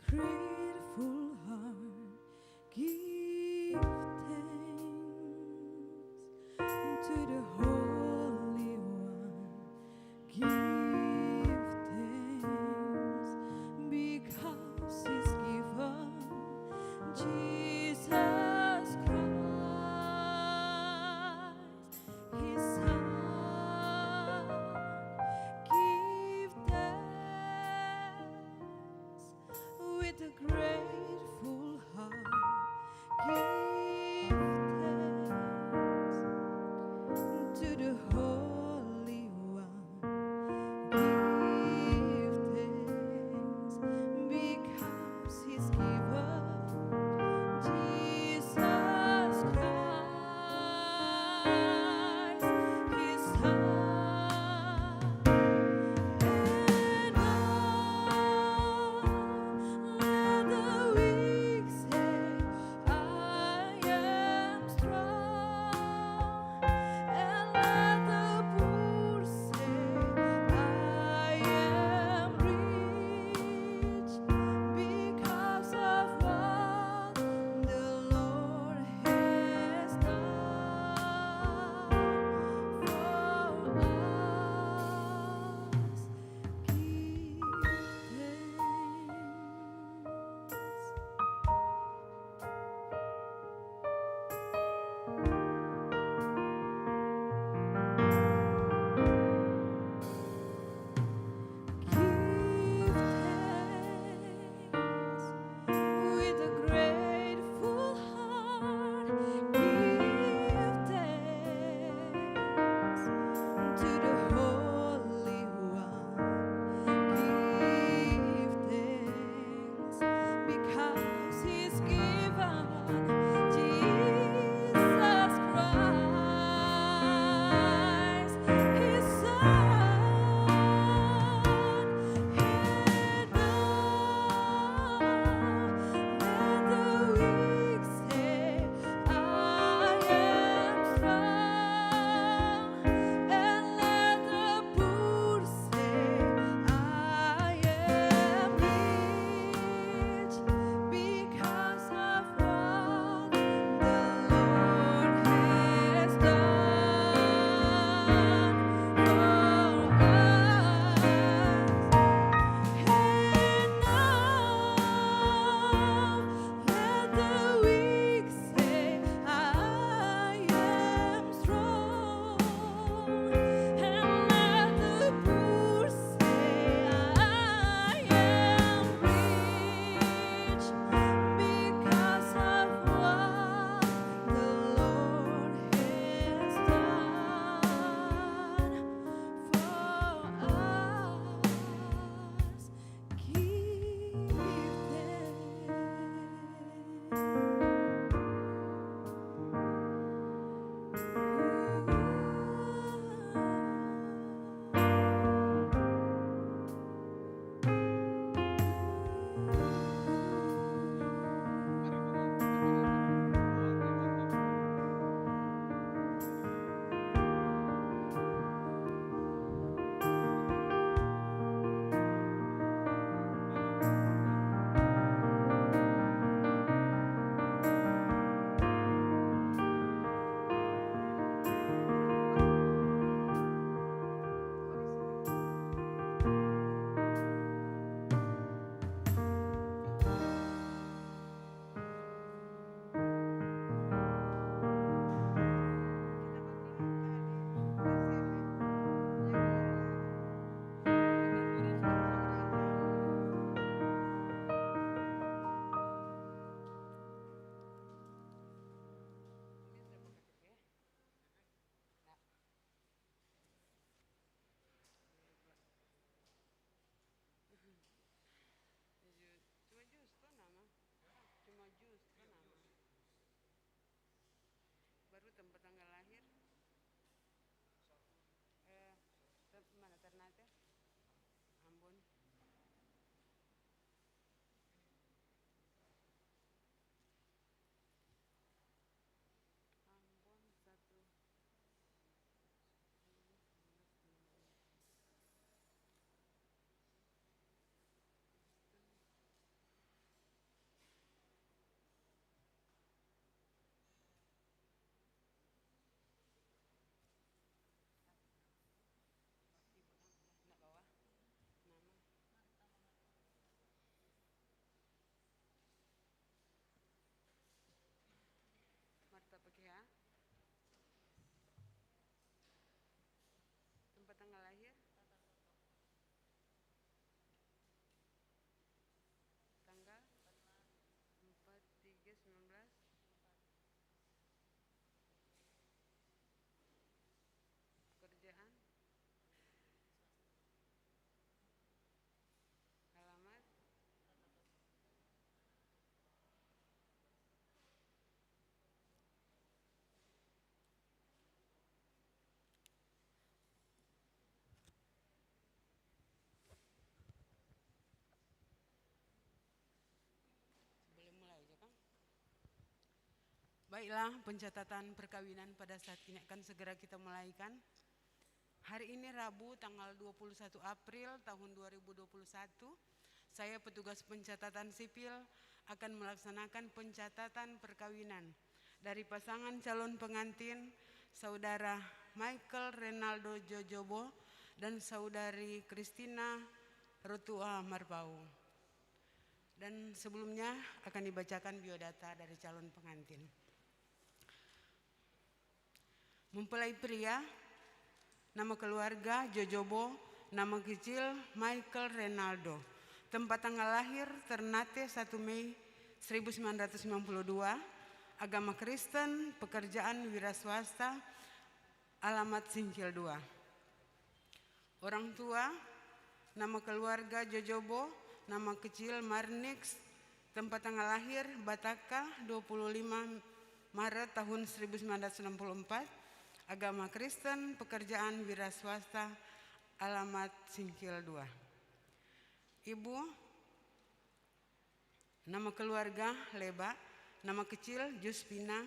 grateful heart, give thanks to the Holy One. Give thanks because He's given Jesus Christ, His Son. Give thanks with a grateful heart. Give thanks to the Holy One. Give thanks because He's given Jesus Christ, His Son. And let the Baiklah, pencatatan perkawinan pada saat ini akan segera kita mulaikan. Hari ini Rabu tanggal 21 April tahun 2021, saya petugas pencatatan sipil akan melaksanakan pencatatan perkawinan dari pasangan calon pengantin Saudara Michael Renaldo Jojobo dan Saudari Christina Rotua Marpaung. Dan sebelumnya akan dibacakan biodata dari calon pengantin. Mempelai pria, nama keluarga Jojobo, nama kecil Michael Renaldo. Tempat tanggal lahir Ternate 1 Mei 1992. Agama Kristen, pekerjaan wira swasta, alamat Singkil 2. Orang tua, nama keluarga Jojobo, nama kecil Marnix. Tempat tanggal lahir Bataka 25 Maret tahun 1964. Agama Kristen, pekerjaan wira swasta, alamat Singkil 2. Ibu, nama keluarga Leba, nama kecil Juspina.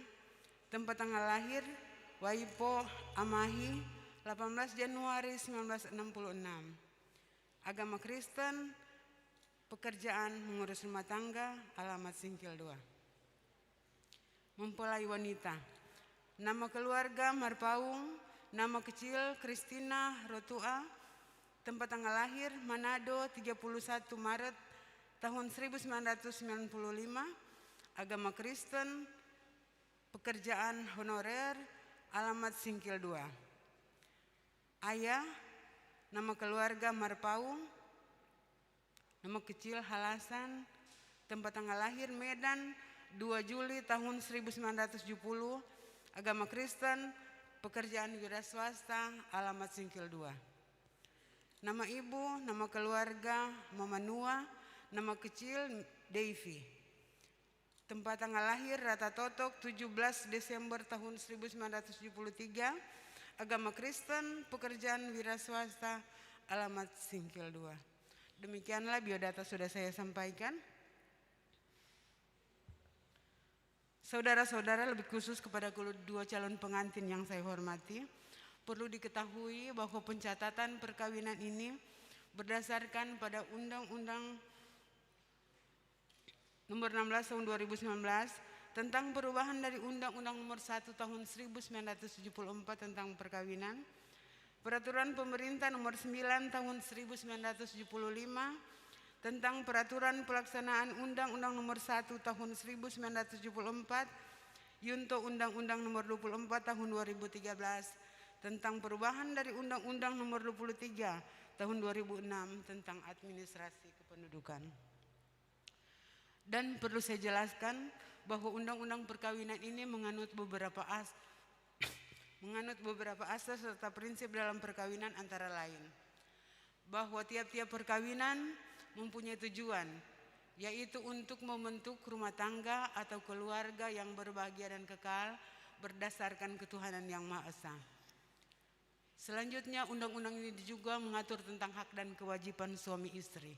Tempat tanggal lahir Waipo Amahi 18 Januari 1966. Agama Kristen, pekerjaan mengurus rumah tangga, alamat Singkil 2. Mempelai wanita, nama keluarga Marpaung, nama kecil Christina Rotua. Tempat tanggal lahir Manado 31 Maret tahun 1995. Agama Kristen, pekerjaan honorer, alamat Singkil 2. Ayah, nama keluarga Marpaung, nama kecil Halasan. Tempat tanggal lahir Medan 2 Juli tahun 1970. Agama Kristen, pekerjaan wira swasta, alamat Singkil 2. Nama ibu, nama keluarga Mama Nua, nama kecil Devi. Tempat tanggal lahir Rata Totok 17 Desember tahun 1973. Agama Kristen, pekerjaan wira swasta, alamat Singkil 2. Demikianlah biodata sudah saya sampaikan. Saudara-saudara, lebih khusus kepada kedua calon pengantin yang saya hormati, perlu diketahui bahwa pencatatan perkawinan ini berdasarkan pada Undang-Undang Nomor 16 Tahun 2019 tentang perubahan dari Undang-Undang Nomor 1 Tahun 1974 tentang perkawinan, Peraturan Pemerintah Nomor 9 Tahun 1975 tentang Peraturan Pelaksanaan Undang-Undang Nomor 1 Tahun 1974, Yunto Undang-Undang Nomor 24 Tahun 2013 tentang perubahan dari Undang-Undang Nomor 23 Tahun 2006 tentang administrasi kependudukan. Dan perlu saya jelaskan bahwa Undang-Undang Perkawinan ini menganut beberapa asas serta prinsip dalam perkawinan, antara lain bahwa tiap-tiap perkawinan mempunyai tujuan, yaitu untuk membentuk rumah tangga atau keluarga yang berbahagia dan kekal berdasarkan ketuhanan yang Maha Esa. Selanjutnya, undang-undang ini juga mengatur tentang hak dan kewajiban suami istri,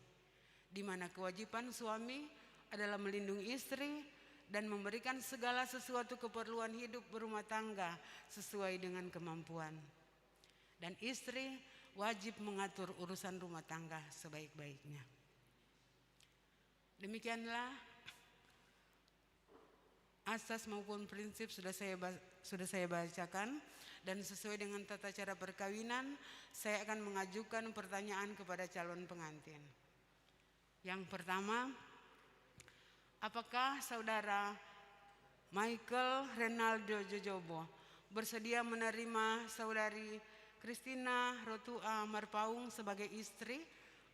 di mana kewajiban suami adalah melindungi istri dan memberikan segala sesuatu keperluan hidup berumah tangga sesuai dengan kemampuan. Dan istri wajib mengatur urusan rumah tangga sebaik-baiknya. Demikianlah asas maupun prinsip sudah saya bacakan, dan sesuai dengan tata cara perkawinan saya akan mengajukan pertanyaan kepada calon pengantin. Yang pertama, apakah saudara Michael Renaldo Jojobo bersedia menerima saudari Christina Rotua Marpaung sebagai istri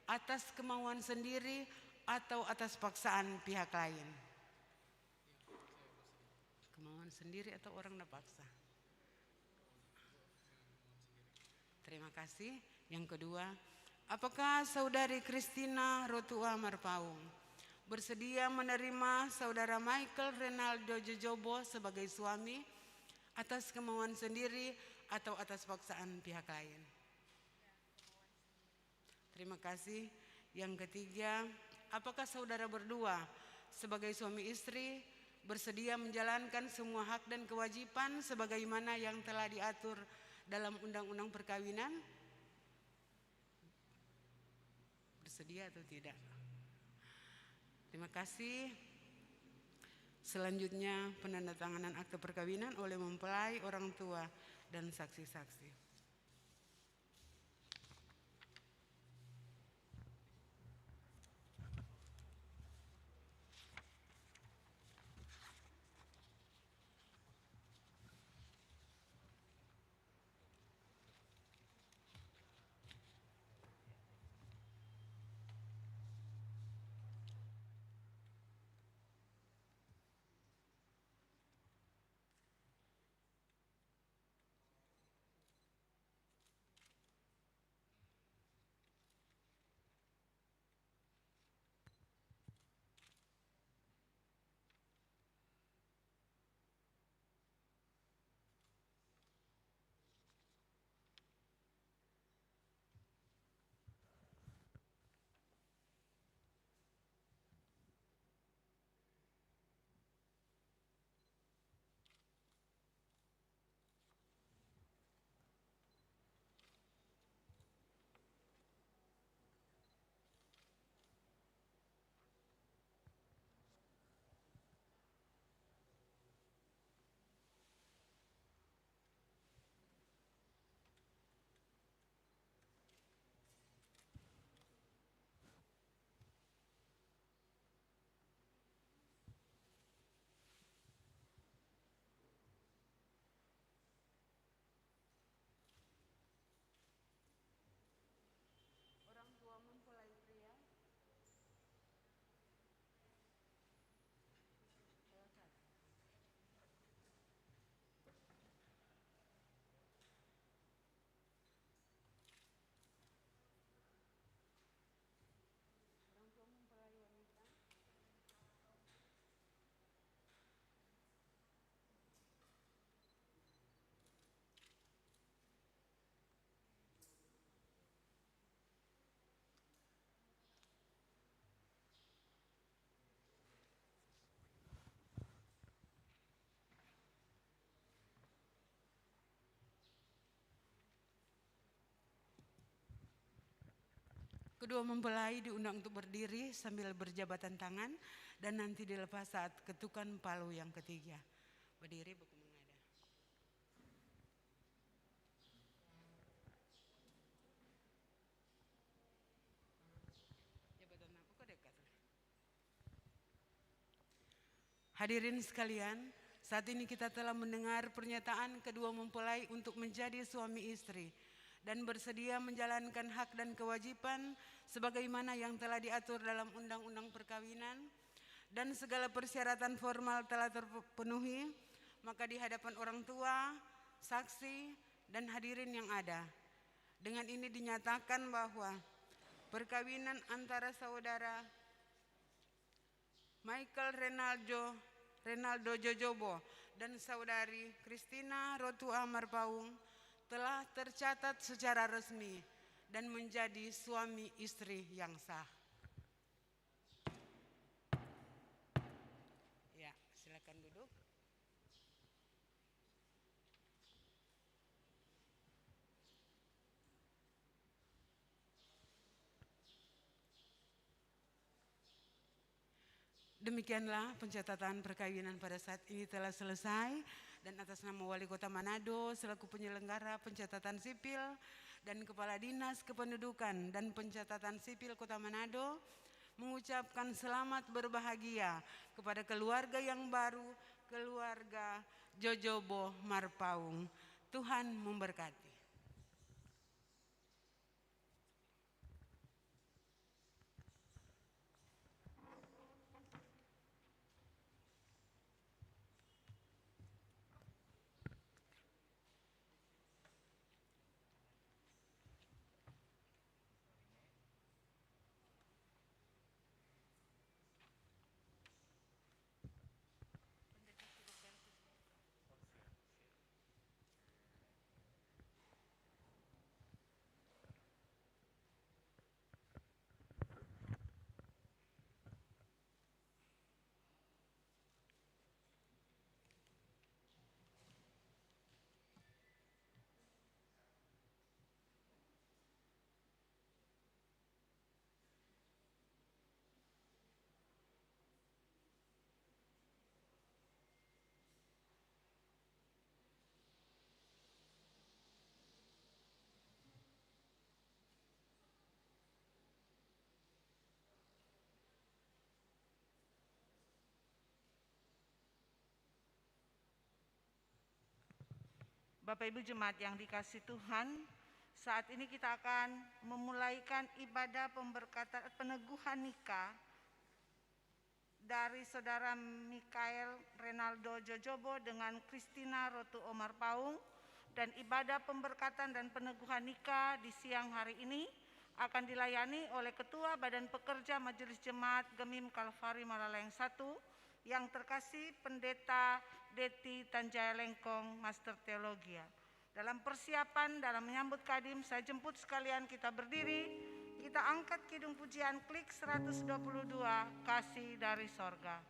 atas kemauan sendiri atau atas paksaan pihak lain? Kemauan sendiri atau orang paksa? Terima kasih. Yang kedua, apakah saudari Christina Rotua Marpaung bersedia menerima saudara Michael Renaldo Jojobo sebagai suami atas kemauan sendiri atau atas paksaan pihak lain? Terima kasih. Yang ketiga, apakah saudara berdua sebagai suami istri bersedia menjalankan semua hak dan kewajiban sebagaimana yang telah diatur dalam Undang-Undang Perkawinan? Bersedia atau tidak? Terima kasih. Selanjutnya penandatanganan akte perkawinan oleh mempelai, orang tua, dan saksi-saksi. Orang tua mempelai pria. Orang tua mempelai wanita. Kedua mempelai diundang untuk berdiri sambil berjabatan tangan dan nanti dilepas saat ketukan palu yang ketiga. Berdiri buku mengada. Jabatan aku kok dekat. Hadirin sekalian, saat ini kita telah mendengar pernyataan kedua mempelai untuk menjadi suami istri dan bersedia menjalankan hak dan kewajiban sebagaimana yang telah diatur dalam Undang-Undang Perkawinan dan segala persyaratan formal telah terpenuhi, maka di hadapan orang tua, saksi, dan hadirin yang ada, dengan ini dinyatakan bahwa perkawinan antara saudara Michael Renaldo Jojobo dan saudari Christina Rotua Marpaung telah tercatat secara resmi dan menjadi suami istri yang sah. Ya, silakan duduk. Demikianlah pencatatan perkawinan pada saat ini telah selesai dan atas nama Wali Kota Manado selaku penyelenggara pencatatan sipil dan Kepala Dinas Kependudukan dan Pencatatan Sipil Kota Manado mengucapkan selamat berbahagia kepada keluarga yang baru, keluarga Jojobo Marpaung. Tuhan memberkati. Bapak Ibu Jemaat yang dikasihi Tuhan, saat ini kita akan memulaikan ibadah pemberkatan peneguhan nikah dari Saudara Mikael Renaldo Jojobo dengan Christina Rotu Omar Paung, dan ibadah pemberkatan dan peneguhan nikah di siang hari ini akan dilayani oleh Ketua Badan Pekerja Majelis Jemaat Gemim Kalvari Malaleng 1 yang terkasih Pendeta Deti Tanjaya Lengkong, Master Teologia. Dalam persiapan dalam menyambut Kadim, saya jemput sekalian kita berdiri, kita angkat kidung pujian klik 122, Kasih dari Sorga.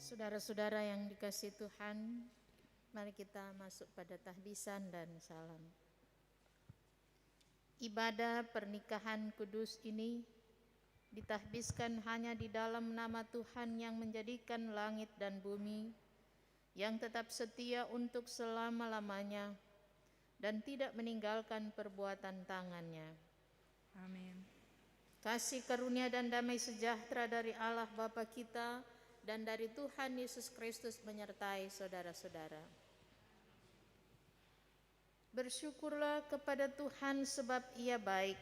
Saudara-saudara yang dikasihi Tuhan, mari kita masuk pada tahbisan dan salam. Ibadah pernikahan kudus ini ditahbiskan hanya di dalam nama Tuhan yang menjadikan langit dan bumi, yang tetap setia untuk selama-lamanya dan tidak meninggalkan perbuatan tangannya. Amin. Kasih karunia dan damai sejahtera dari Allah Bapa kita dan dari Tuhan Yesus Kristus menyertai saudara-saudara. Bersyukurlah kepada Tuhan sebab Ia baik.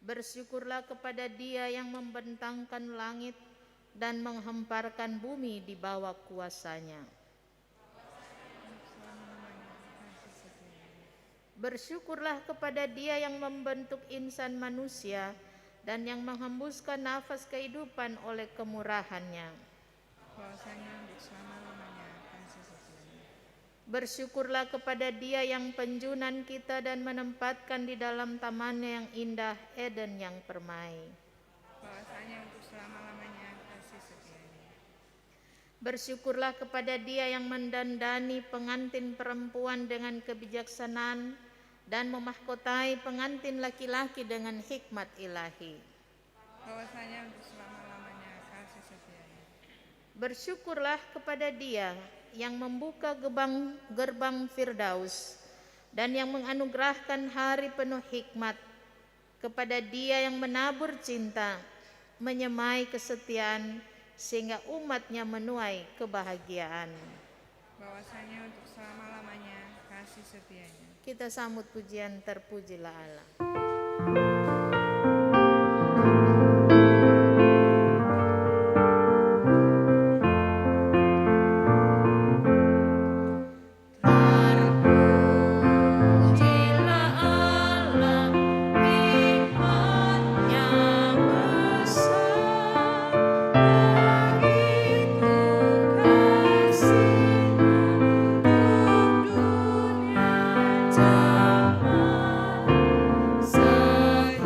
Bersyukurlah kepada Dia yang membentangkan langit dan menghemparkan bumi di bawah kuasa-Nya. Bersyukurlah kepada Dia yang membentuk insan manusia dan yang menghembuskan nafas kehidupan oleh kemurahan-Nya. Kuasanya untuk selama-lamanya, kasih setianya. Bersyukurlah kepada Dia yang penjunan kita dan menempatkan di dalam taman-Nya yang indah, Eden yang permai. Kuasanya untuk selama-lamanya, kasih setianya. Bersyukurlah kepada Dia yang mendandani pengantin perempuan dengan kebijaksanaan dan memahkotai pengantin laki-laki dengan hikmat ilahi. Kuasanya untuk selama-lamanya, kasih setianya. Bersyukurlah kepada Dia yang membuka gerbang Firdaus dan yang menganugerahkan hari penuh hikmat, kepada Dia yang menabur cinta, menyemai kesetiaan, sehingga umat-Nya menuai kebahagiaan. Bahwasanya untuk selama-lamanya, kasih setianya. Kita sambut pujian Terpujilah Allah. Saya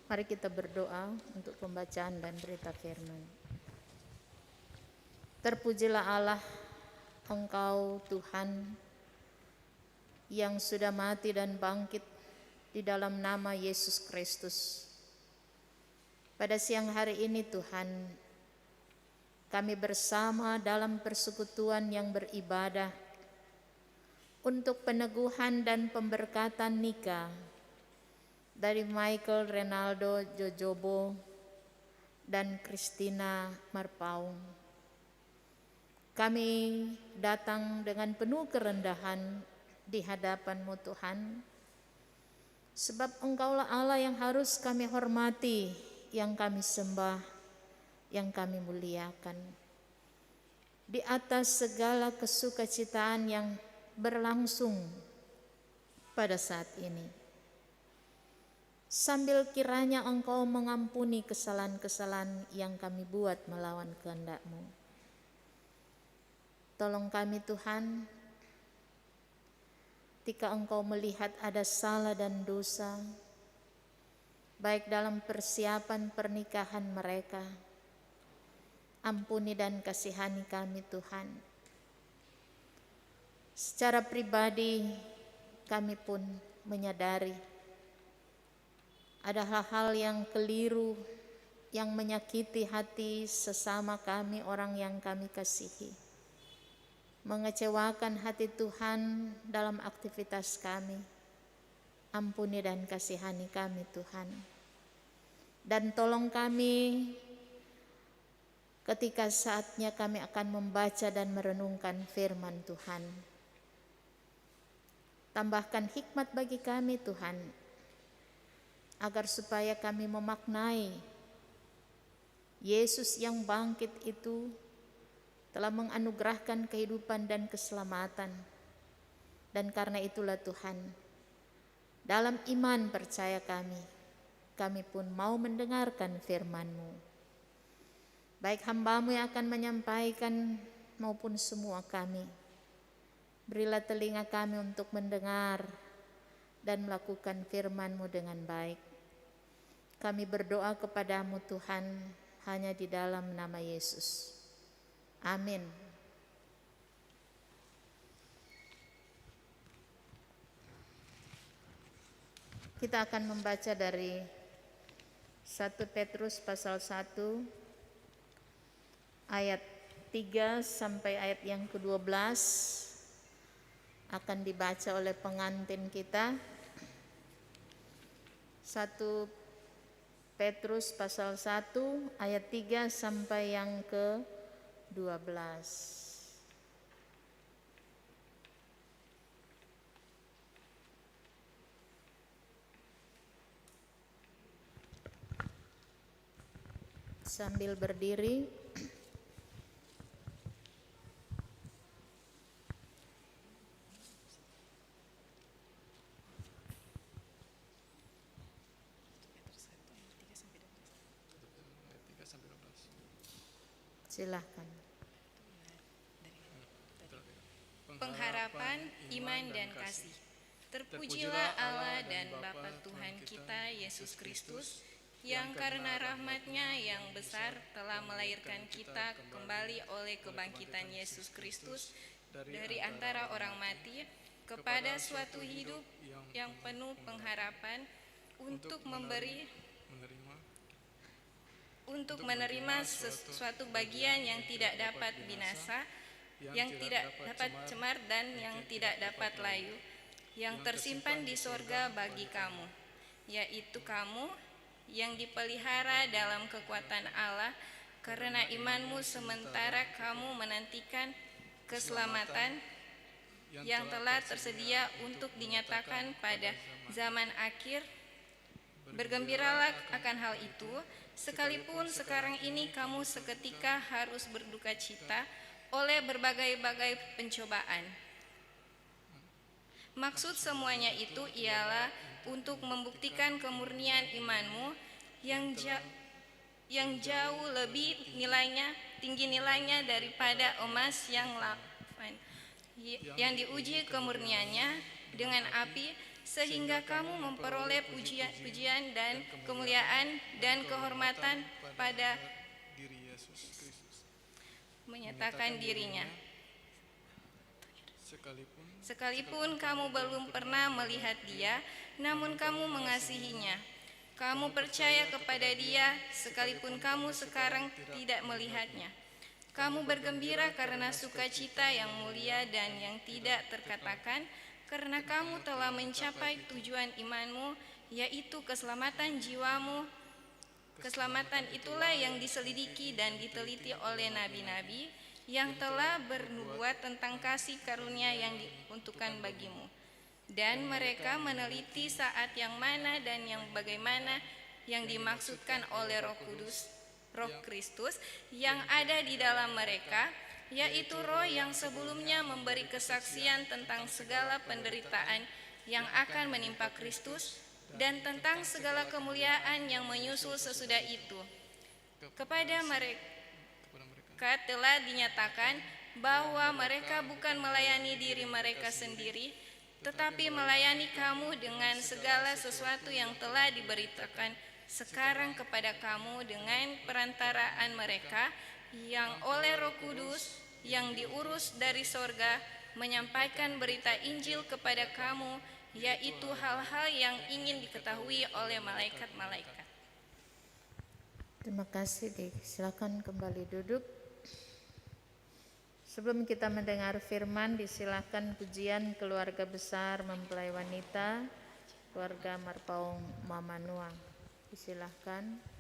Mari kita berdoa untuk pembacaan dan berita firman. Terpujilah Allah, Engkau Tuhan yang sudah mati dan bangkit di dalam nama Yesus Kristus. Pada siang hari ini Tuhan, kami bersama dalam persekutuan yang beribadah untuk peneguhan dan pemberkatan nikah dari Michael Renaldo Jojobo dan Christina Marpaung. Kami datang dengan penuh kerendahan di hadapan-Mu Tuhan, sebab Engkaulah Allah yang harus kami hormati, yang kami sembah, yang kami muliakan. Di atas segala kesukacitaan yang berlangsung pada saat ini, sambil kiranya Engkau mengampuni kesalahan-kesalahan yang kami buat melawan kehendak-Mu. Tolong kami Tuhan, ketika Engkau melihat ada salah dan dosa, baik dalam persiapan pernikahan mereka, ampuni dan kasihani kami Tuhan. Secara pribadi kami pun menyadari ada hal-hal yang keliru yang menyakiti hati sesama kami, orang yang kami kasihi, mengecewakan hati Tuhan dalam aktivitas kami. Ampuni dan kasihani kami Tuhan, dan tolong kami ketika saatnya kami akan membaca dan merenungkan firman Tuhan. Tambahkan hikmat bagi kami Tuhan, agar supaya kami memaknai Yesus yang bangkit itu telah menganugerahkan kehidupan dan keselamatan. Dan karena itulah Tuhan, dalam iman percaya kami pun mau mendengarkan firman-Mu. Baik hamba-Mu yang akan menyampaikan maupun semua kami, berilah telinga kami untuk mendengar dan melakukan firman-Mu dengan baik. Kami berdoa kepada-Mu Tuhan, hanya di dalam nama Yesus. Amin. Kita akan membaca dari 1 Petrus pasal 1 ayat 3 sampai ayat yang ke-12 akan dibaca oleh pengantin kita. 1 Petrus pasal 1 ayat 3 sampai yang ke-12. Sambil berdiri, silahkan. Pengharapan, iman, dan kasih. Terpujilah Allah dan Bapa Tuhan kita Yesus Kristus, yang karena rahmat-Nya yang besar telah melahirkan kita kembali oleh kebangkitan Yesus Kristus dari antara orang mati kepada suatu hidup yang penuh pengharapan, untuk menerima sesuatu bagian yang tidak dapat binasa, yang tidak dapat cemar dan yang tidak dapat layu, yang tersimpan di sorga bagi kamu, yaitu kamu yang dipelihara dalam kekuatan Allah karena imanmu, sementara kamu menantikan keselamatan yang telah tersedia untuk dinyatakan pada zaman akhir. Bergembiralah akan hal itu, sekalipun sekarang ini kamu seketika harus berduka cita oleh berbagai-bagai pencobaan. Maksud semuanya itu ialah untuk membuktikan kemurnian imanmu yang jauh lebih tinggi nilainya daripada emas yang diuji kemurniannya dengan api, sehingga kamu memperoleh pujian dan kemuliaan dan kehormatan pada diri Yesus Kristus. menyatakan dirinya. Sekalipun kamu belum pernah melihat dia, namun kamu mengasihinya. Kamu percaya kepada dia, sekalipun kamu sekarang tidak melihatnya. Kamu bergembira karena sukacita yang mulia dan yang tidak terkatakan, karena kamu telah mencapai tujuan imanmu, yaitu keselamatan jiwamu. Keselamatan itulah yang diselidiki dan diteliti oleh nabi-nabi yang telah bernubuat tentang kasih karunia yang diuntukkan bagimu. Dan mereka meneliti saat yang mana dan yang bagaimana yang dimaksudkan oleh Roh Kudus, Roh Kristus yang ada di dalam mereka, yaitu Roh yang sebelumnya memberi kesaksian tentang segala penderitaan yang akan menimpa Kristus dan tentang segala kemuliaan yang menyusul sesudah itu. Kepada mereka telah dinyatakan bahwa mereka bukan melayani diri mereka sendiri, tetapi melayani kamu dengan segala sesuatu yang telah diberitakan sekarang kepada kamu dengan perantaraan mereka yang oleh Roh Kudus yang diurus dari sorga menyampaikan berita Injil kepada kamu, yaitu hal-hal yang ingin diketahui oleh malaikat-malaikat. Terima kasih, silakan kembali duduk. Sebelum kita mendengar firman, disilakan pujian keluarga besar mempelai wanita, keluarga Marpaung Mama Nuang. Disilahkan.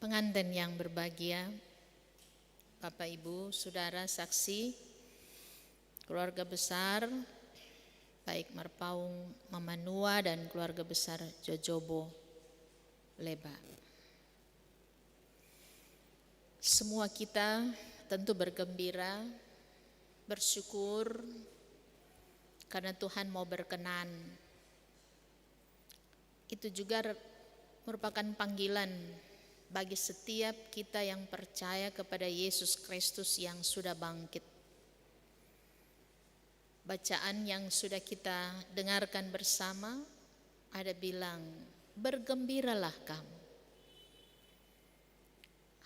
Pengantin yang berbahagia, Bapak Ibu, Saudara, saksi, keluarga besar, baik Marpaung Mamanua dan keluarga besar Jojobo Leba. Semua kita tentu bergembira, bersyukur karena Tuhan mau berkenan. Itu juga merupakan panggilan bagi setiap kita yang percaya kepada Yesus Kristus yang sudah bangkit. Bacaan yang sudah kita dengarkan bersama ada bilang, bergembiralah kamu.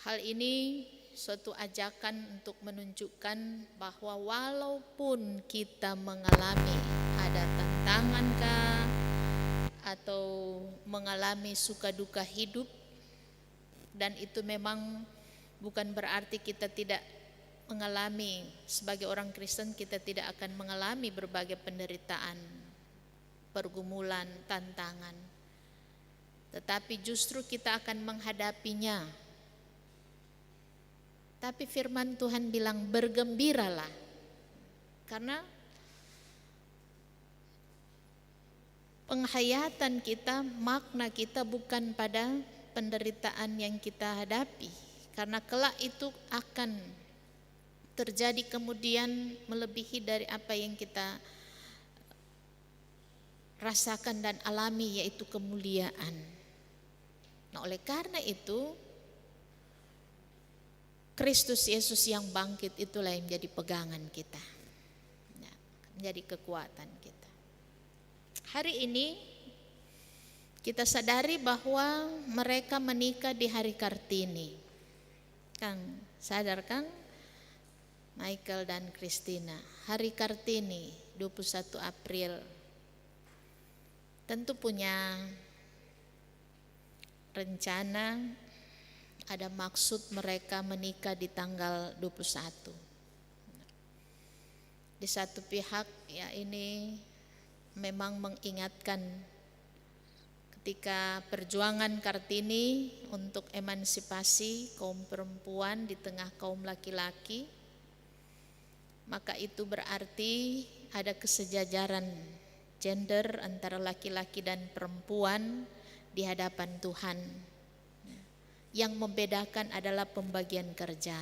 Hal ini suatu ajakan untuk menunjukkan bahwa walaupun kita mengalami ada tantangan atau mengalami suka duka hidup, dan itu memang bukan berarti kita tidak mengalami, sebagai orang Kristen kita tidak akan mengalami berbagai penderitaan, pergumulan, tantangan. Tetapi justru kita akan menghadapinya. Tapi firman Tuhan bilang bergembiralah. Karena penghayatan kita, makna kita bukan pada penderitaan yang kita hadapi, karena kelak itu akan terjadi kemudian melebihi dari apa yang kita rasakan dan alami, yaitu kemuliaan. Nah, oleh karena itu Kristus Yesus yang bangkit itulah yang menjadi pegangan kita, menjadi kekuatan kita. Hari ini kita sadari bahwa mereka menikah di hari Kartini. Kang, sadar Kang? Michael dan Christina, hari Kartini 21 April. Tentu punya rencana, ada maksud mereka menikah di tanggal 21. Di satu pihak ya ini memang mengingatkan ketika perjuangan Kartini untuk emansipasi kaum perempuan di tengah kaum laki-laki, maka itu berarti ada kesejajaran gender antara laki-laki dan perempuan di hadapan Tuhan. Yang membedakan adalah pembagian kerja.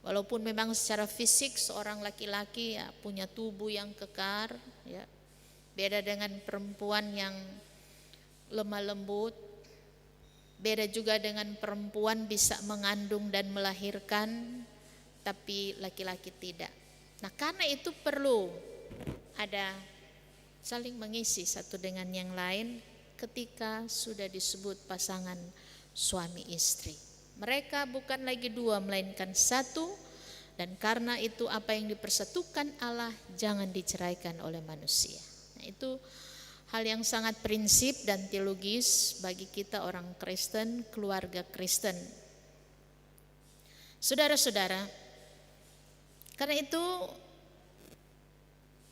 Walaupun memang secara fisik seorang laki-laki ya punya tubuh yang kekar, ya, beda dengan perempuan yang lemah lembut, beda juga dengan perempuan bisa mengandung dan melahirkan, tapi laki-laki tidak. Nah, karena itu perlu ada saling mengisi satu dengan yang lain ketika sudah disebut pasangan suami istri. Mereka bukan lagi dua melainkan satu, dan karena itu apa yang dipersatukan Allah jangan diceraikan oleh manusia. Nah, itu hal yang sangat prinsip dan teologis bagi kita orang Kristen, keluarga Kristen. Saudara-saudara, karena itu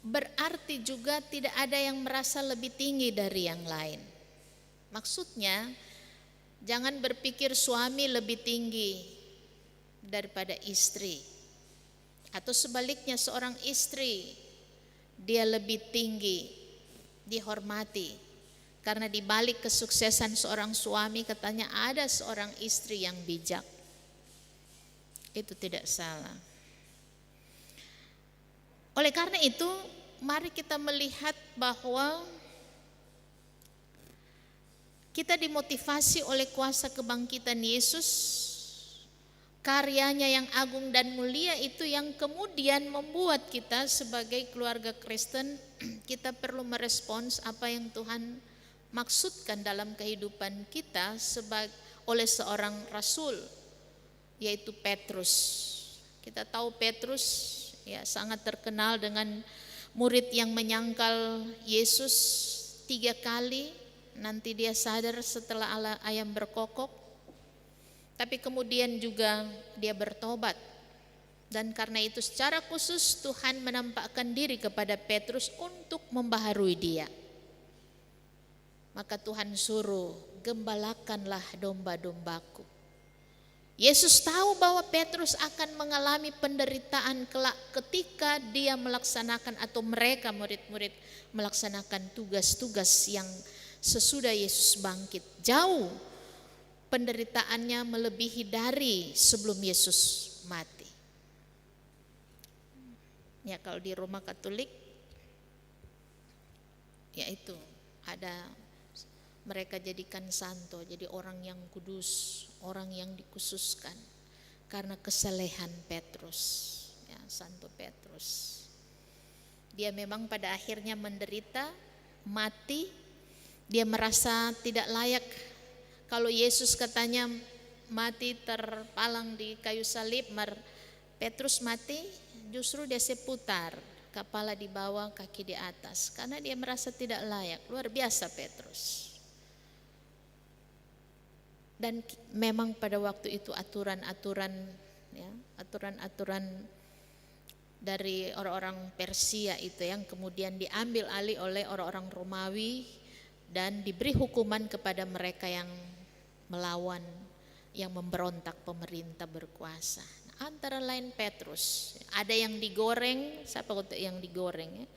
berarti juga tidak ada yang merasa lebih tinggi dari yang lain. Maksudnya, jangan berpikir suami lebih tinggi daripada istri, atau sebaliknya seorang istri dia lebih tinggi dihormati karena di balik kesuksesan seorang suami katanya ada seorang istri yang bijak. Itu tidak salah. Oleh karena itu, mari kita melihat bahwa kita dimotivasi oleh kuasa kebangkitan Yesus, karyanya yang agung dan mulia itu yang kemudian membuat kita sebagai keluarga Kristen, kita perlu merespons apa yang Tuhan maksudkan dalam kehidupan kita oleh seorang rasul, yaitu Petrus. Kita tahu Petrus ya sangat terkenal dengan murid yang menyangkal Yesus 3 kali. Nanti dia sadar setelah ayam berkokok, tapi kemudian juga dia bertobat. Dan karena itu secara khusus Tuhan menampakkan diri kepada Petrus untuk membaharui dia. Maka Tuhan suruh gembalakanlah domba-dombaku. Yesus tahu bahwa Petrus akan mengalami penderitaan kelak ketika dia melaksanakan atau mereka murid-murid melaksanakan tugas-tugas yang sesudah Yesus bangkit. Jauh penderitaannya melebihi dari sebelum Yesus mati. Ya, kalau di Roma Katolik yaitu ada mereka jadikan santo, jadi orang yang kudus, orang yang dikhususkan karena kesalehan Petrus, ya, Santo Petrus. Dia memang pada akhirnya menderita, mati, dia merasa tidak layak. Kalau Yesus katanya mati terpalang di kayu salib, Petrus mati, justru dia seputar, kepala di bawah, kaki di atas, karena dia merasa tidak layak. Luar biasa Petrus. Dan memang pada waktu itu aturan-aturan dari orang-orang Persia itu yang kemudian diambil alih oleh orang-orang Romawi dan diberi hukuman kepada mereka yang melawan, yang memberontak pemerintah berkuasa. Antara lain Petrus, ada yang digoreng, siapa yang digoreng ya?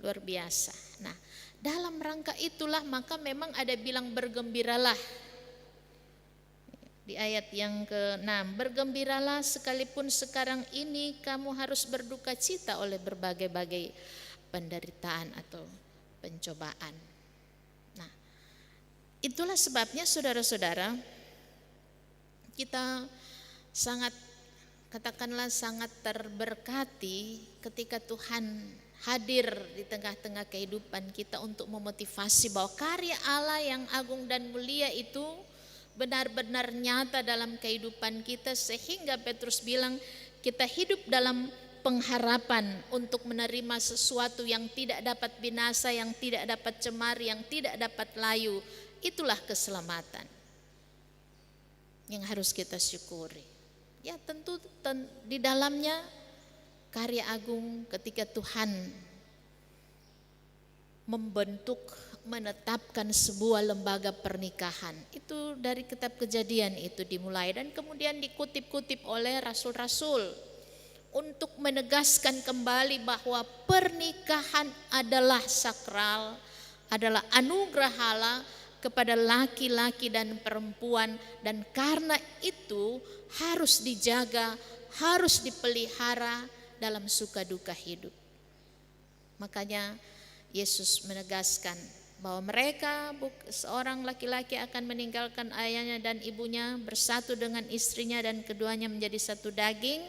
Luar biasa. Nah, dalam rangka itulah maka memang ada bilang bergembiralah. Di ayat yang ke-6, bergembiralah sekalipun sekarang ini kamu harus berduka cita oleh berbagai-bagai penderitaan atau pencobaan. Nah, itulah sebabnya saudara-saudara, kita sangat, katakanlah sangat terberkati ketika Tuhan hadir di tengah-tengah kehidupan kita untuk memotivasi bahwa karya Allah yang agung dan mulia itu benar-benar nyata dalam kehidupan kita, sehingga Petrus bilang kita hidup dalam pengharapan untuk menerima sesuatu yang tidak dapat binasa, yang tidak dapat cemar, yang tidak dapat layu. Itulah keselamatan yang harus kita syukuri. Ya tentu di dalamnya karya agung ketika Tuhan membentuk, menetapkan sebuah lembaga pernikahan. Itu dari kitab Kejadian itu dimulai dan kemudian dikutip-kutip oleh rasul-rasul untuk menegaskan kembali bahwa pernikahan adalah sakral, adalah anugerah Allah kepada laki-laki dan perempuan, dan karena itu harus dijaga, harus dipelihara dalam suka duka hidup. Makanya Yesus menegaskan bahwa mereka, seorang laki-laki akan meninggalkan ayahnya dan ibunya, bersatu dengan istrinya dan keduanya menjadi satu daging.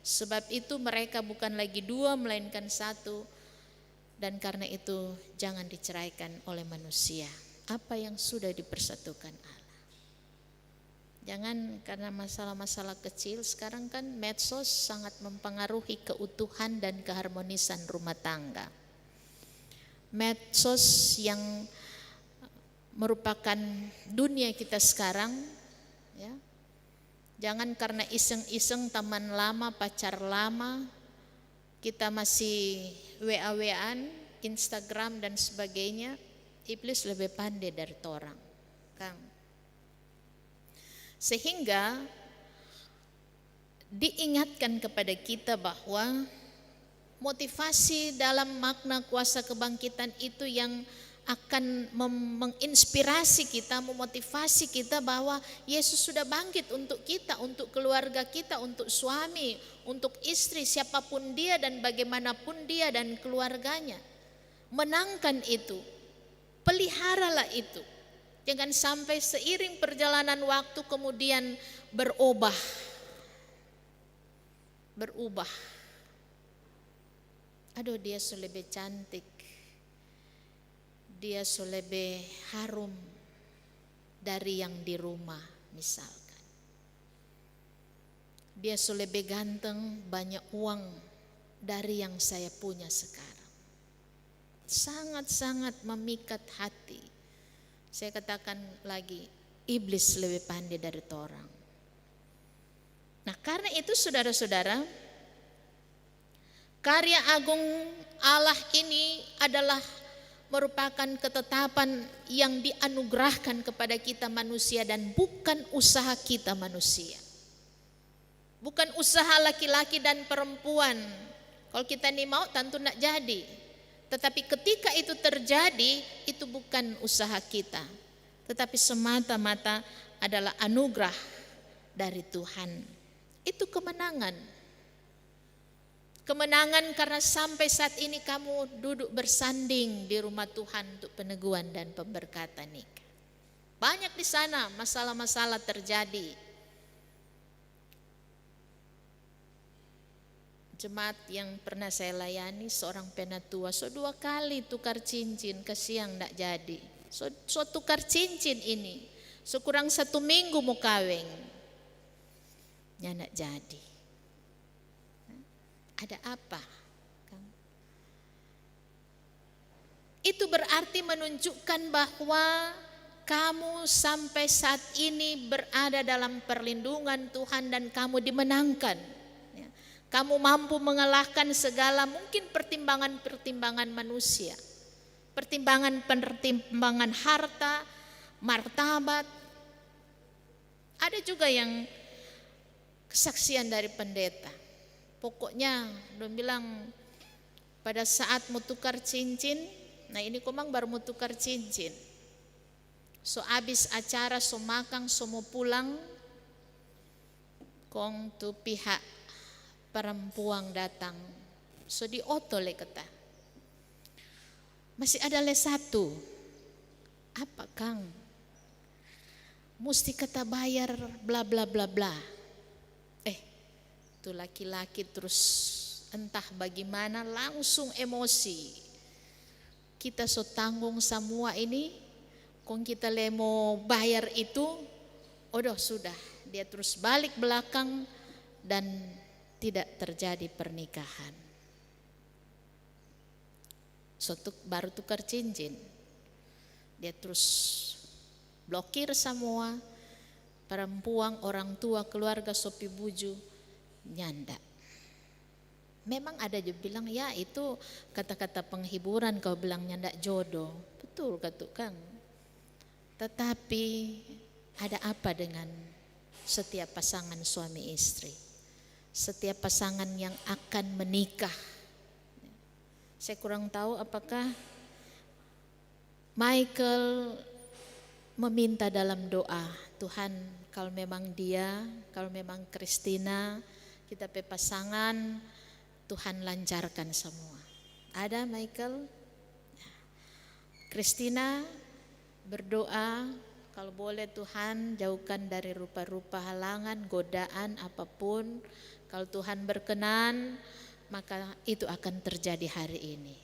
Sebab itu mereka bukan lagi dua melainkan satu, dan karena itu jangan diceraikan oleh manusia apa yang sudah dipersatukan Allah. Jangan karena masalah-masalah kecil. Sekarang kan medsos sangat mempengaruhi keutuhan dan keharmonisan rumah tangga. Medsos yang merupakan dunia kita sekarang, ya. Jangan karena iseng-iseng teman lama, pacar lama, kita masih WA-WAan, Instagram dan sebagainya. Iblis lebih pandai dari orang, Kang. Sehingga diingatkan kepada kita bahwa motivasi dalam makna kuasa kebangkitan itu yang akan menginspirasi kita, memotivasi kita bahwa Yesus sudah bangkit untuk kita, untuk keluarga kita, untuk suami, untuk istri, siapapun dia dan bagaimanapun dia dan keluarganya. Menangkan itu, peliharalah itu. Jangan sampai seiring perjalanan waktu kemudian berubah. Aduh, dia lebih cantik, dia lebih harum dari yang di rumah misalkan. Dia lebih ganteng, banyak uang dari yang saya punya sekarang. Sangat-sangat memikat hati. Saya katakan lagi, iblis lebih pandai dari orang. Nah, karena itu saudara-saudara, karya agung Allah ini adalah merupakan ketetapan yang dianugerahkan kepada kita manusia dan bukan usaha kita manusia. Bukan usaha laki-laki dan perempuan. Kalau kita ini mau tentu nak jadi. Tetapi ketika itu terjadi, itu bukan usaha kita. Tetapi semata-mata adalah anugerah dari Tuhan. Itu kemenangan. Kemenangan karena sampai saat ini kamu duduk bersanding di rumah Tuhan untuk peneguhan dan pemberkatan nikah. Banyak di sana masalah-masalah terjadi. Jemaat yang pernah saya layani seorang penatua, 2 kali tukar cincin, kesiang tidak jadi. So tukar cincin ini, kurang 1 minggu mau kawin, ya tidak jadi. Ada apa? Itu berarti menunjukkan bahwa kamu sampai saat ini berada dalam perlindungan Tuhan dan kamu dimenangkan. Kamu mampu mengalahkan segala mungkin pertimbangan-pertimbangan manusia. Pertimbangan harta, martabat. Ada juga yang kesaksian dari pendeta. Pokoknya dia bilang pada saat mau tukar cincin, nah ini komang baru mau tukar cincin. So habis acara, so makan, so mau pulang, kong tu pihak perempuan datang, so diotole kata. Masih ada satu. Apa Kang? Mesti kata bayar bla bla bla bla. Tuh laki-laki terus entah bagaimana langsung emosi. Kita so tanggung semua ini, kong kita mau bayar itu, sudah. Dia terus balik belakang dan tidak terjadi pernikahan. Baru tukar cincin. Dia terus blokir semua. Perempuan, orang tua, keluarga, sopi buju, nyanda. Memang ada juga bilang, ya itu kata-kata penghiburan kau bilang nyanda jodoh. Betul kata Kang. Tetapi ada apa dengan setiap pasangan suami istri? Setiap pasangan yang akan menikah. Saya kurang tahu apakah Michael meminta dalam doa, Tuhan kalau memang dia, kalau memang Christina, kita pasangan, Tuhan lancarkan semua. Ada Michael? Christina berdoa, kalau boleh Tuhan jauhkan dari rupa-rupa halangan, godaan apapun. Kalau Tuhan berkenan, maka itu akan terjadi hari ini.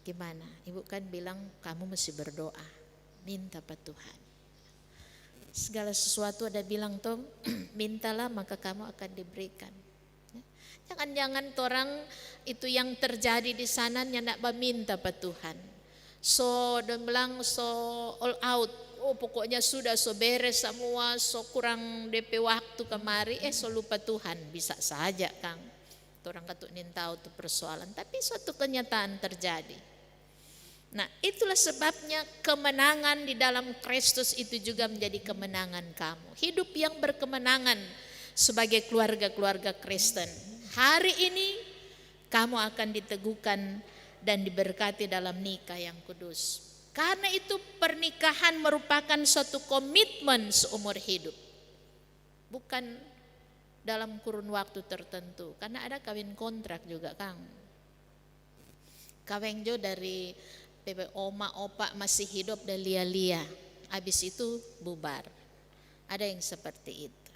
Gimana? Ibu kan bilang kamu mesti berdoa, minta pada Tuhan. Segala sesuatu ada bilang toh, mintalah maka kamu akan diberikan. Jangan-jangan orang itu yang terjadi di sana nyak minta pada Tuhan. So dia bilang so all out. Pokoknya sudah so beres semua, so kurang DP waktu kemari, so lupa Tuhan. Bisa saja Kang. Orang katuk tahu itu persoalan, tapi suatu kenyataan terjadi. Nah, itulah sebabnya kemenangan di dalam Kristus itu juga menjadi kemenangan kamu. Hidup yang berkemenangan sebagai keluarga-keluarga Kristen. Hari ini kamu akan diteguhkan dan diberkati dalam nikah yang kudus. Karena itu pernikahan merupakan suatu komitmen seumur hidup. Bukan dalam kurun waktu tertentu. Karena ada kawin kontrak juga Kang. Kawin jo dari oma opa masih hidup dan lia-lia. Habis itu bubar. Ada yang seperti itu.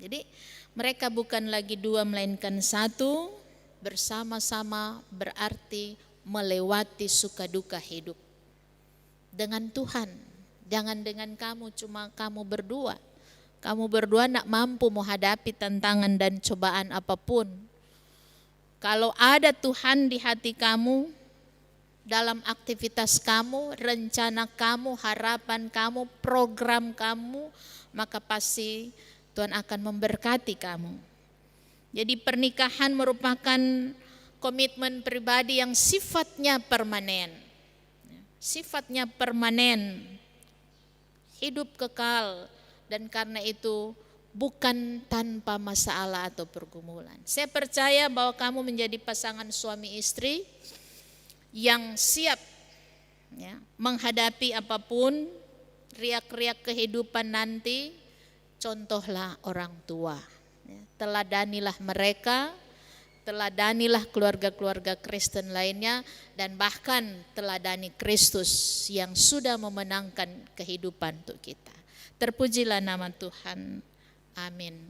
Jadi mereka bukan lagi 2 melainkan 1. Bersama-sama berarti melewati suka duka hidup. Dengan Tuhan, jangan dengan kamu, cuma kamu berdua. Kamu berdua nak mampu menghadapi tantangan dan cobaan apapun. Kalau ada Tuhan di hati kamu, dalam aktivitas kamu, rencana kamu, harapan kamu, program kamu, maka pasti Tuhan akan memberkati kamu. Jadi pernikahan merupakan komitmen pribadi yang sifatnya permanen. sifatnya permanen, hidup kekal, dan karena itu bukan tanpa masalah atau pergumulan. Saya percaya bahwa kamu menjadi pasangan suami istri yang siap ya, menghadapi apapun riak-riak kehidupan nanti. Contohlah orang tua, ya, teladanilah mereka, teladanilah keluarga-keluarga Kristen lainnya, dan bahkan teladani Kristus yang sudah memenangkan kehidupan untuk kita. Terpujilah nama Tuhan. Amin.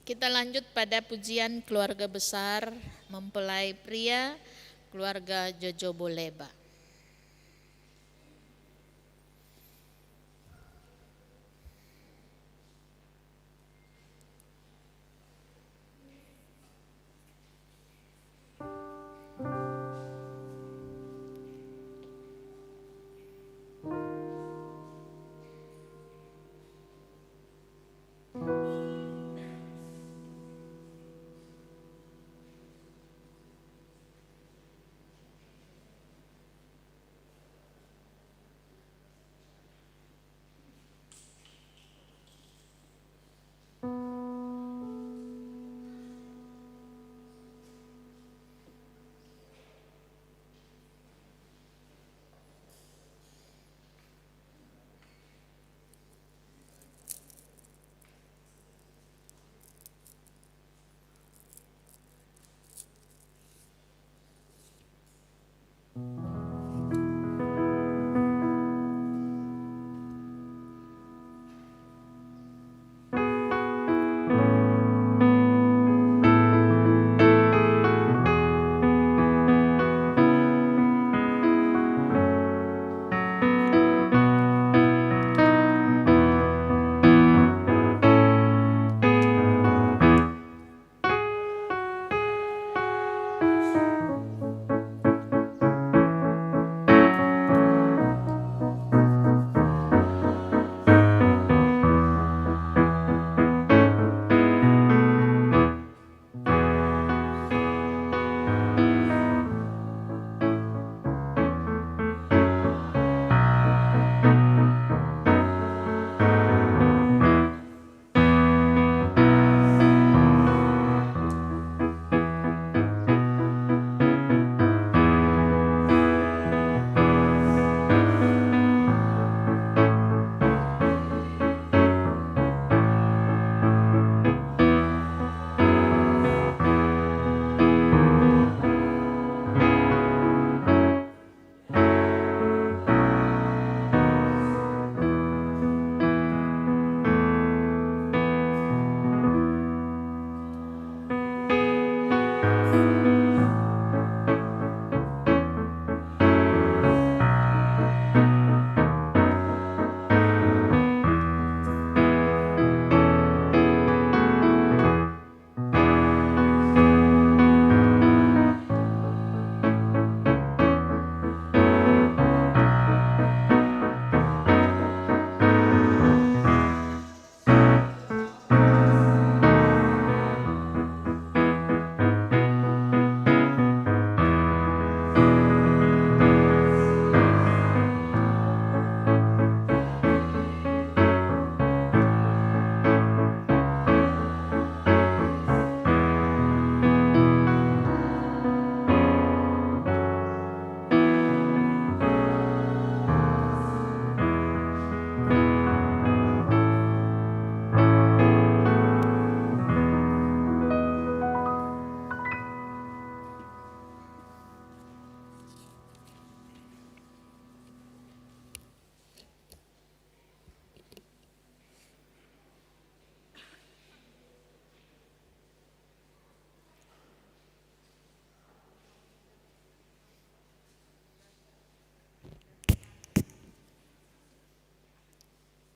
Kita lanjut pada pujian keluarga besar mempelai pria, keluarga Jojobo Leba.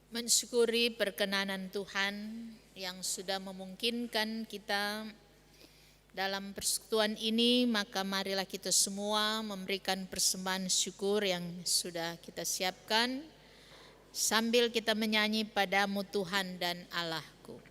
Mensyukuri perkenanan Tuhan yang sudah memungkinkan kita dalam persekutuan ini, maka marilah kita semua memberikan persembahan syukur yang sudah kita siapkan sambil kita menyanyi padamu Tuhan dan Allahku.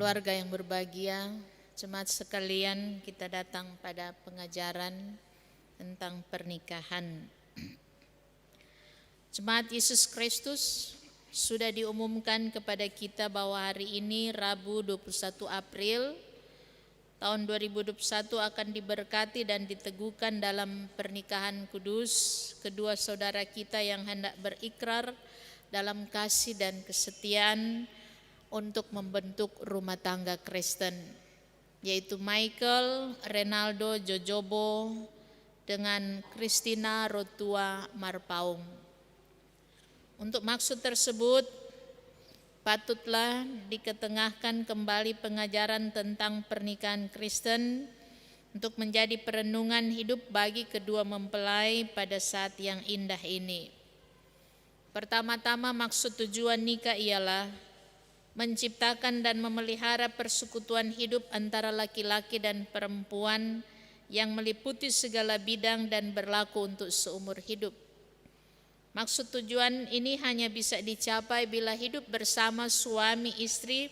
keluarga yang berbahagia, jemaat sekalian, kita datang pada pengajaran tentang pernikahan. Jemaat Yesus Kristus sudah diumumkan kepada kita bahwa hari ini Rabu 21 April tahun 2021 akan diberkati dan diteguhkan dalam pernikahan kudus kedua saudara kita yang hendak berikrar dalam kasih dan kesetiaan untuk membentuk rumah tangga Kristen, yaitu Michael Renaldo Jojobo dengan Christina Rotua Marpaung. Untuk maksud tersebut, patutlah diketengahkan kembali pengajaran tentang pernikahan Kristen untuk menjadi perenungan hidup bagi kedua mempelai pada saat yang indah ini. Pertama-tama maksud tujuan nikah ialah menciptakan dan memelihara persekutuan hidup antara laki-laki dan perempuan yang meliputi segala bidang dan berlaku untuk seumur hidup. Maksud tujuan ini hanya bisa dicapai bila hidup bersama suami istri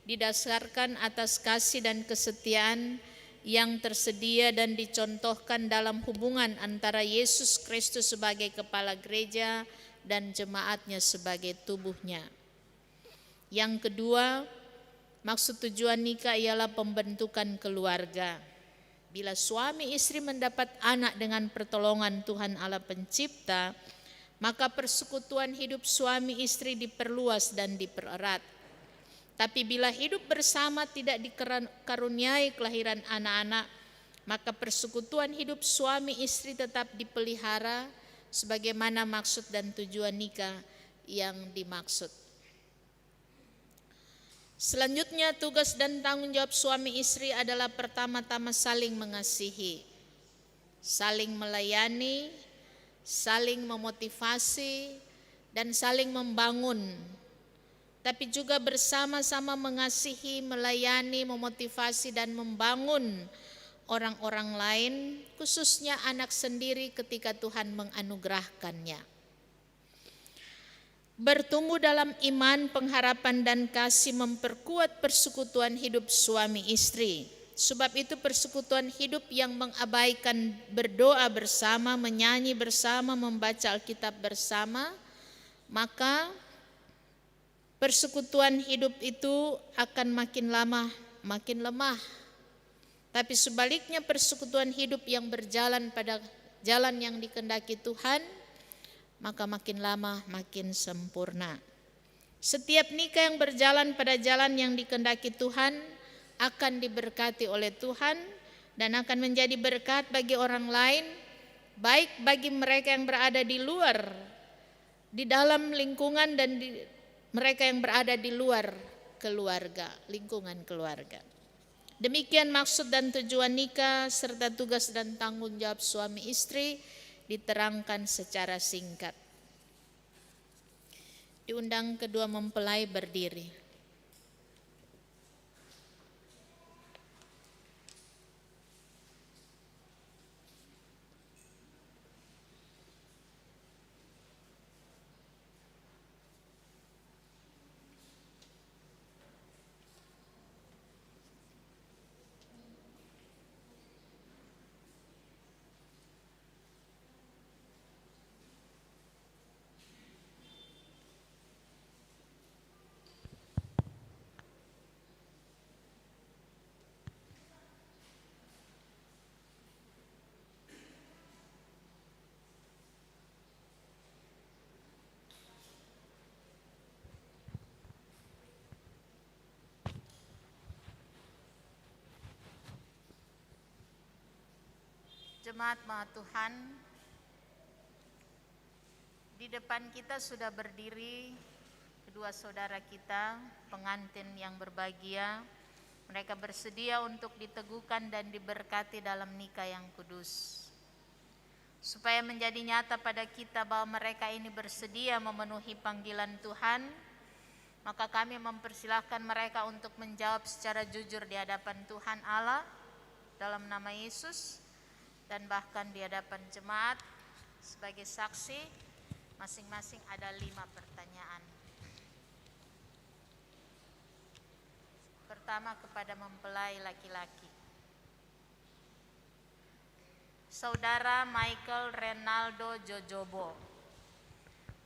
didasarkan atas kasih dan kesetiaan yang tersedia dan dicontohkan dalam hubungan antara Yesus Kristus sebagai kepala gereja dan jemaatnya sebagai tubuhnya. Yang kedua, maksud tujuan nikah ialah pembentukan keluarga. Bila suami istri mendapat anak dengan pertolongan Tuhan Allah Pencipta, maka persekutuan hidup suami istri diperluas dan dipererat. Tapi bila hidup bersama tidak dikaruniai kelahiran anak-anak, maka persekutuan hidup suami istri tetap dipelihara sebagaimana maksud dan tujuan nikah yang dimaksud. Selanjutnya, tugas dan tanggung jawab suami istri adalah pertama-tama saling mengasihi, saling melayani, saling memotivasi, dan saling membangun, tapi juga bersama-sama mengasihi, melayani, memotivasi, dan membangun orang-orang lain, khususnya anak sendiri ketika Tuhan menganugerahkannya. Bertumbuh dalam iman, pengharapan, dan kasih memperkuat persekutuan hidup suami istri. Sebab itu persekutuan hidup yang mengabaikan berdoa bersama, menyanyi bersama, membaca Alkitab bersama, maka persekutuan hidup itu akan makin lama makin lemah. Tapi sebaliknya persekutuan hidup yang berjalan pada jalan yang dikehendaki Tuhan, maka makin lama makin sempurna. Setiap nikah yang berjalan pada jalan yang dikehendaki Tuhan akan diberkati oleh Tuhan dan akan menjadi berkat bagi orang lain, baik bagi mereka yang berada di luar, di dalam lingkungan, dan mereka yang berada di luar keluarga, lingkungan keluarga. Demikian maksud dan tujuan nikah serta tugas dan tanggung jawab suami istri diterangkan secara singkat. Diundang kedua mempelai berdiri. Jemaat Maha Tuhan, di depan kita sudah berdiri kedua saudara kita, pengantin yang berbahagia. Mereka bersedia untuk diteguhkan dan diberkati dalam nikah yang kudus. Supaya menjadi nyata pada kita bahwa mereka ini bersedia memenuhi panggilan Tuhan, maka kami mempersilahkan mereka untuk menjawab secara jujur di hadapan Tuhan Allah dalam nama Yesus, dan bahkan di hadapan jemaat sebagai saksi. Masing-masing ada 5 pertanyaan. pertama kepada mempelai laki-laki. Saudara Michael Renaldo Jojobo,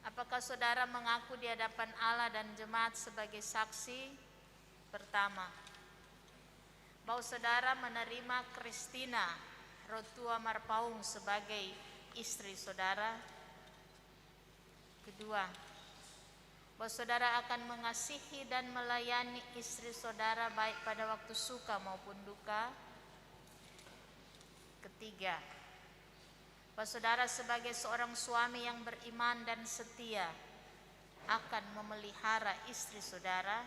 apakah saudara mengaku di hadapan Allah dan jemaat sebagai saksi pertama bahwa saudara menerima Christina Rotua Marpaung sebagai istri saudara? Kedua, bahwa saudara akan mengasihi dan melayani istri saudara baik pada waktu suka maupun duka. Ketiga, bahwa saudara sebagai seorang suami yang beriman dan setia akan memelihara istri saudara.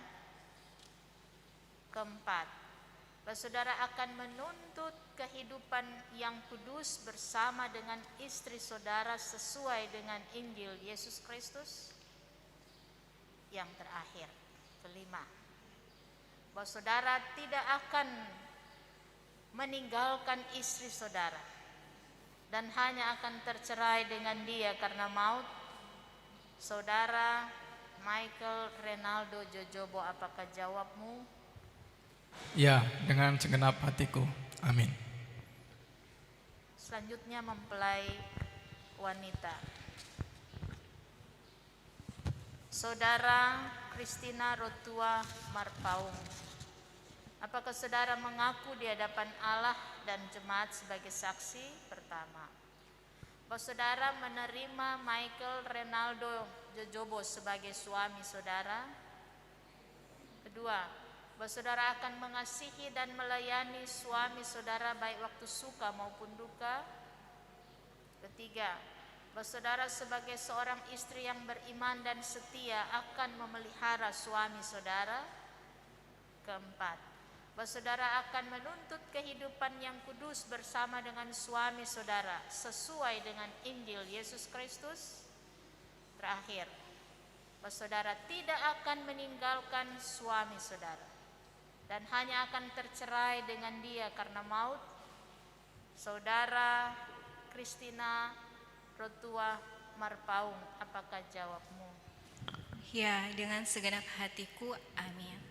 Keempat, bahwa saudara akan menuntut kehidupan yang kudus bersama dengan istri saudara sesuai dengan Injil Yesus Kristus. Yang terakhir, kelima, bahwa saudara tidak akan meninggalkan istri saudara dan hanya akan tercerai dengan dia karena maut. Saudara Michael Renaldo Jojobo, apakah jawabmu? Ya, dengan segenap hatiku. Amin. Selanjutnya mempelai wanita. Saudara Christina Rotua Marpaung, apakah saudara mengaku di hadapan Allah dan jemaat sebagai saksi pertama bahwa saudara menerima Michael Renaldo Jojobo sebagai suami saudara? Kedua, bahwa saudara akan mengasihi dan melayani suami saudara baik waktu suka maupun duka. Ketiga, bahwa saudara sebagai seorang istri yang beriman dan setia akan memelihara suami saudara. Keempat, bahwa saudara akan menuntut kehidupan yang kudus bersama dengan suami saudara sesuai dengan Injil Yesus Kristus. Terakhir, bahwa saudara tidak akan meninggalkan suami saudara dan hanya akan tercerai dengan dia karena maut. Saudara Christina Rotua Marpaung, apakah jawabmu? Ya, dengan segenap hatiku. Amin.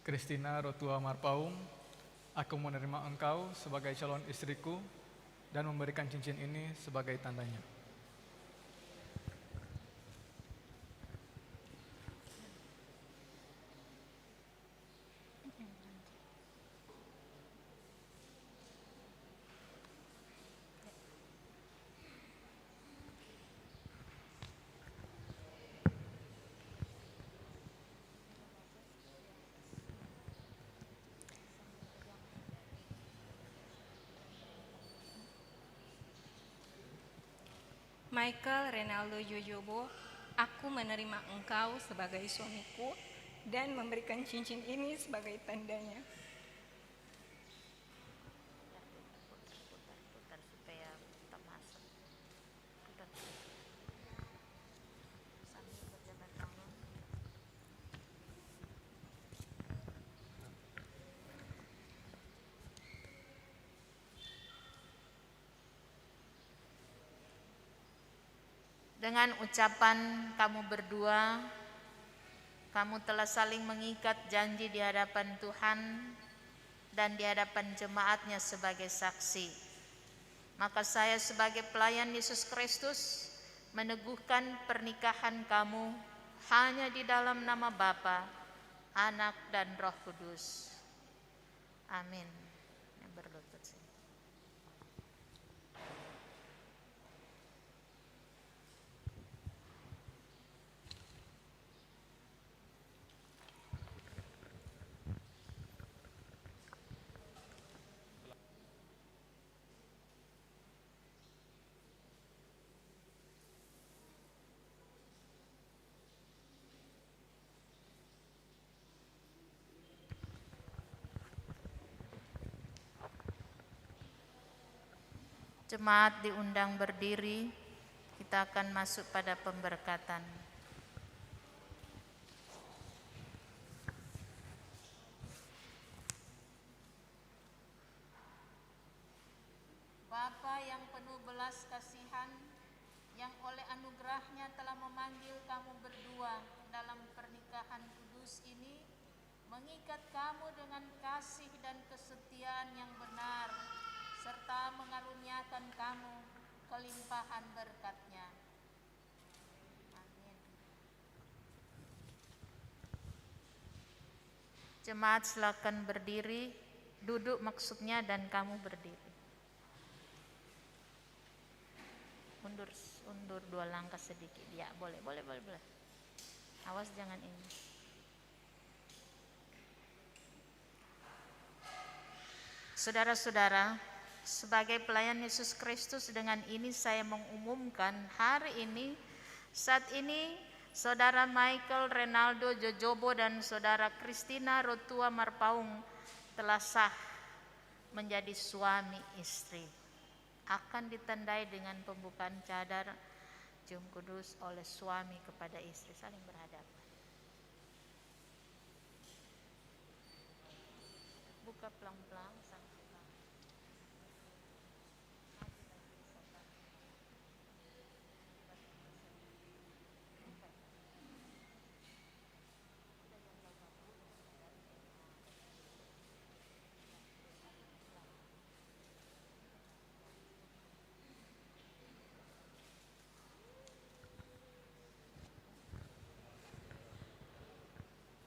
Christina Rotua Marpaung, aku menerima engkau sebagai calon istriku dan memberikan cincin ini sebagai tandanya. Michael Renaldo Jojobo, aku menerima engkau sebagai suamiku dan memberikan cincin ini sebagai tandanya. Putar supaya tak masuk. Sambil berjabat tangan. Dengan ucapan kamu berdua, kamu telah saling mengikat janji di hadapan Tuhan dan di hadapan jemaatnya sebagai saksi. Maka saya sebagai pelayan Yesus Kristus meneguhkan pernikahan kamu hanya di dalam nama Bapa, Anak, dan Roh Kudus. Amin. Yang berlutut sini. Jemaat diundang berdiri, kita akan masuk pada pemberkatan. Bapa yang penuh belas kasihan, yang oleh anugerahnya telah memanggil kamu berdua dalam pernikahan kudus ini, mengikat kamu dengan kasih dan kesetiaan yang benar, serta mengaruniakan kamu kelimpahan berkat-Nya. Amin. Jemaat silakan berdiri, duduk maksudnya, dan kamu berdiri. Undur 2 langkah sedikit. Ya, boleh. Awas jangan ini. Saudara-saudara, sebagai pelayan Yesus Kristus, dengan ini saya mengumumkan hari ini, saat ini, Saudara Michael Renaldo Jojobo dan Saudara Christina Rotua Marpaung telah sah menjadi suami istri. Akan ditandai dengan pembukaan cadar cium kudus oleh suami kepada istri, saling berhadapan. Buka pelan-pelan.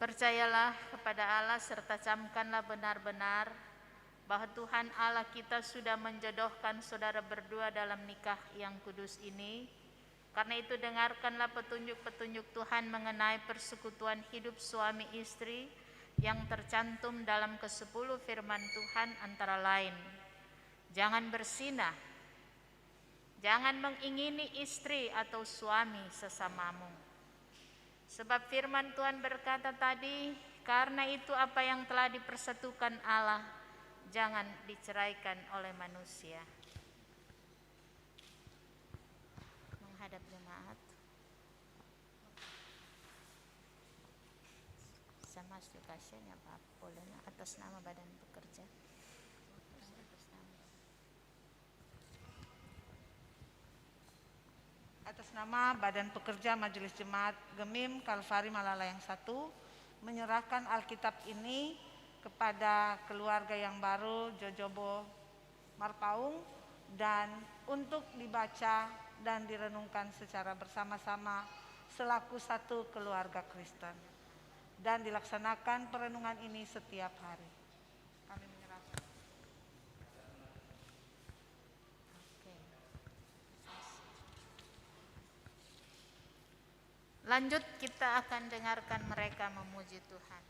Percayalah kepada Allah serta camkanlah benar-benar bahwa Tuhan Allah kita sudah menjodohkan saudara berdua dalam nikah yang kudus ini. Karena itu dengarkanlah petunjuk-petunjuk Tuhan mengenai persekutuan hidup suami istri yang tercantum dalam ke-10 firman Tuhan, antara lain: jangan berzinah, jangan mengingini istri atau suami sesamamu. Sebab firman Tuhan berkata tadi, karena itu apa yang telah dipersatukan Allah, jangan diceraikan oleh manusia. Menghadap jemaat. Sama ya Pak, boleh atas nama badan pekerja. Atas nama Badan Pekerja Majelis Jemaat Gemim Kalvari Malalayang 1, menyerahkan Alkitab ini kepada keluarga yang baru Jojobo Marpaung, dan untuk dibaca dan direnungkan secara bersama-sama selaku satu keluarga Kristen, dan dilaksanakan perenungan ini setiap hari. Kami menyerahkan. Lanjut, kita akan dengarkan mereka memuji Tuhan.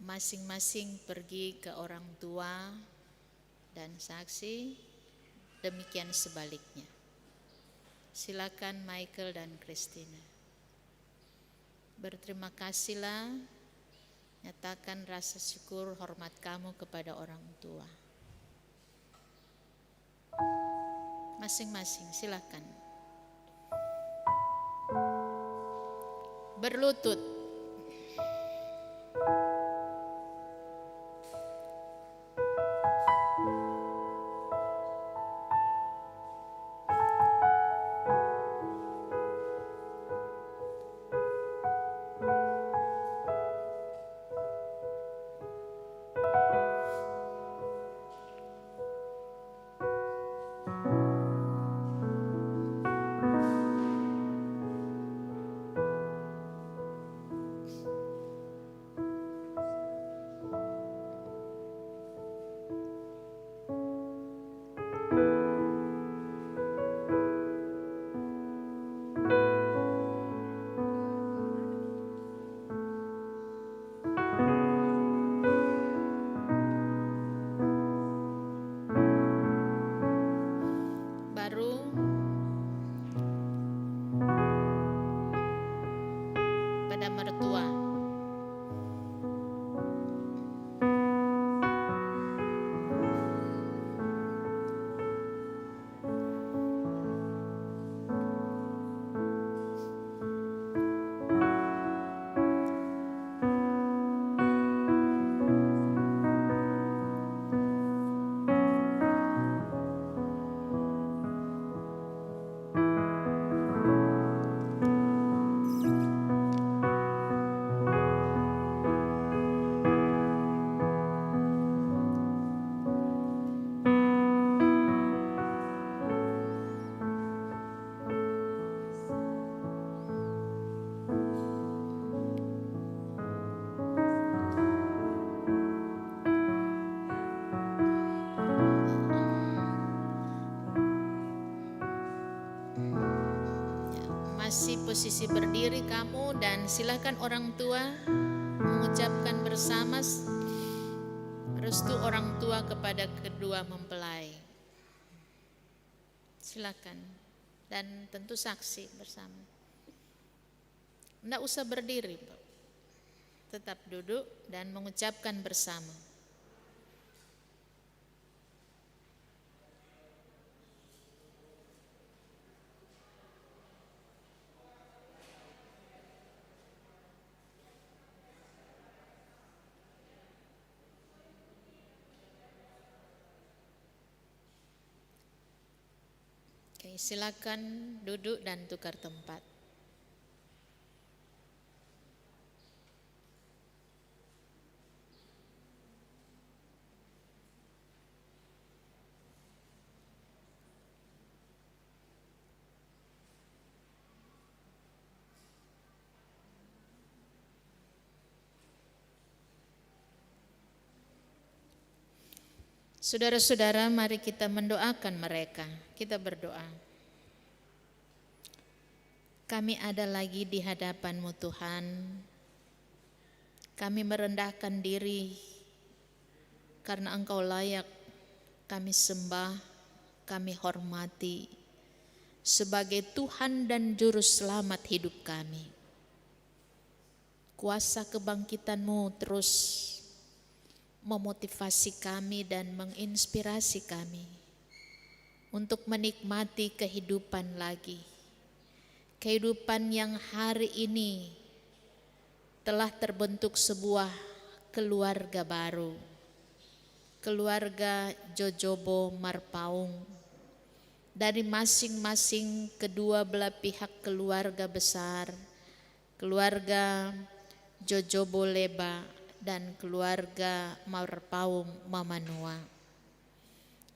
masing-masing pergi ke orang tua dan saksi, demikian sebaliknya. Silakan Michael dan Christina. Berterima kasihlah, nyatakan rasa syukur hormat kamu kepada orang tua. Masing-masing silakan. Berlutut. Pada mertua. Masih posisi berdiri kamu, dan silakan orang tua mengucapkan bersama restu orang tua kepada kedua mempelai. Silakan, dan tentu saksi bersama. Tidak usah berdiri, Pak. Tetap duduk dan mengucapkan bersama. Oke, silakan duduk dan tukar tempat. Saudara-saudara, mari kita mendoakan mereka. Kita berdoa. Kami ada lagi di hadapan-Mu Tuhan. Kami merendahkan diri karena Engkau layak kami sembah, kami hormati sebagai Tuhan dan Juru Selamat hidup kami. Kuasa kebangkitan-Mu terus memotivasi kami dan menginspirasi kami untuk menikmati kehidupan lagi. Kehidupan yang hari ini telah terbentuk sebuah keluarga baru. Keluarga Jojobo Marpaung. Dari masing-masing kedua belah pihak keluarga besar. Keluarga Jojobo Leba dan keluarga Marpaung Mamanua.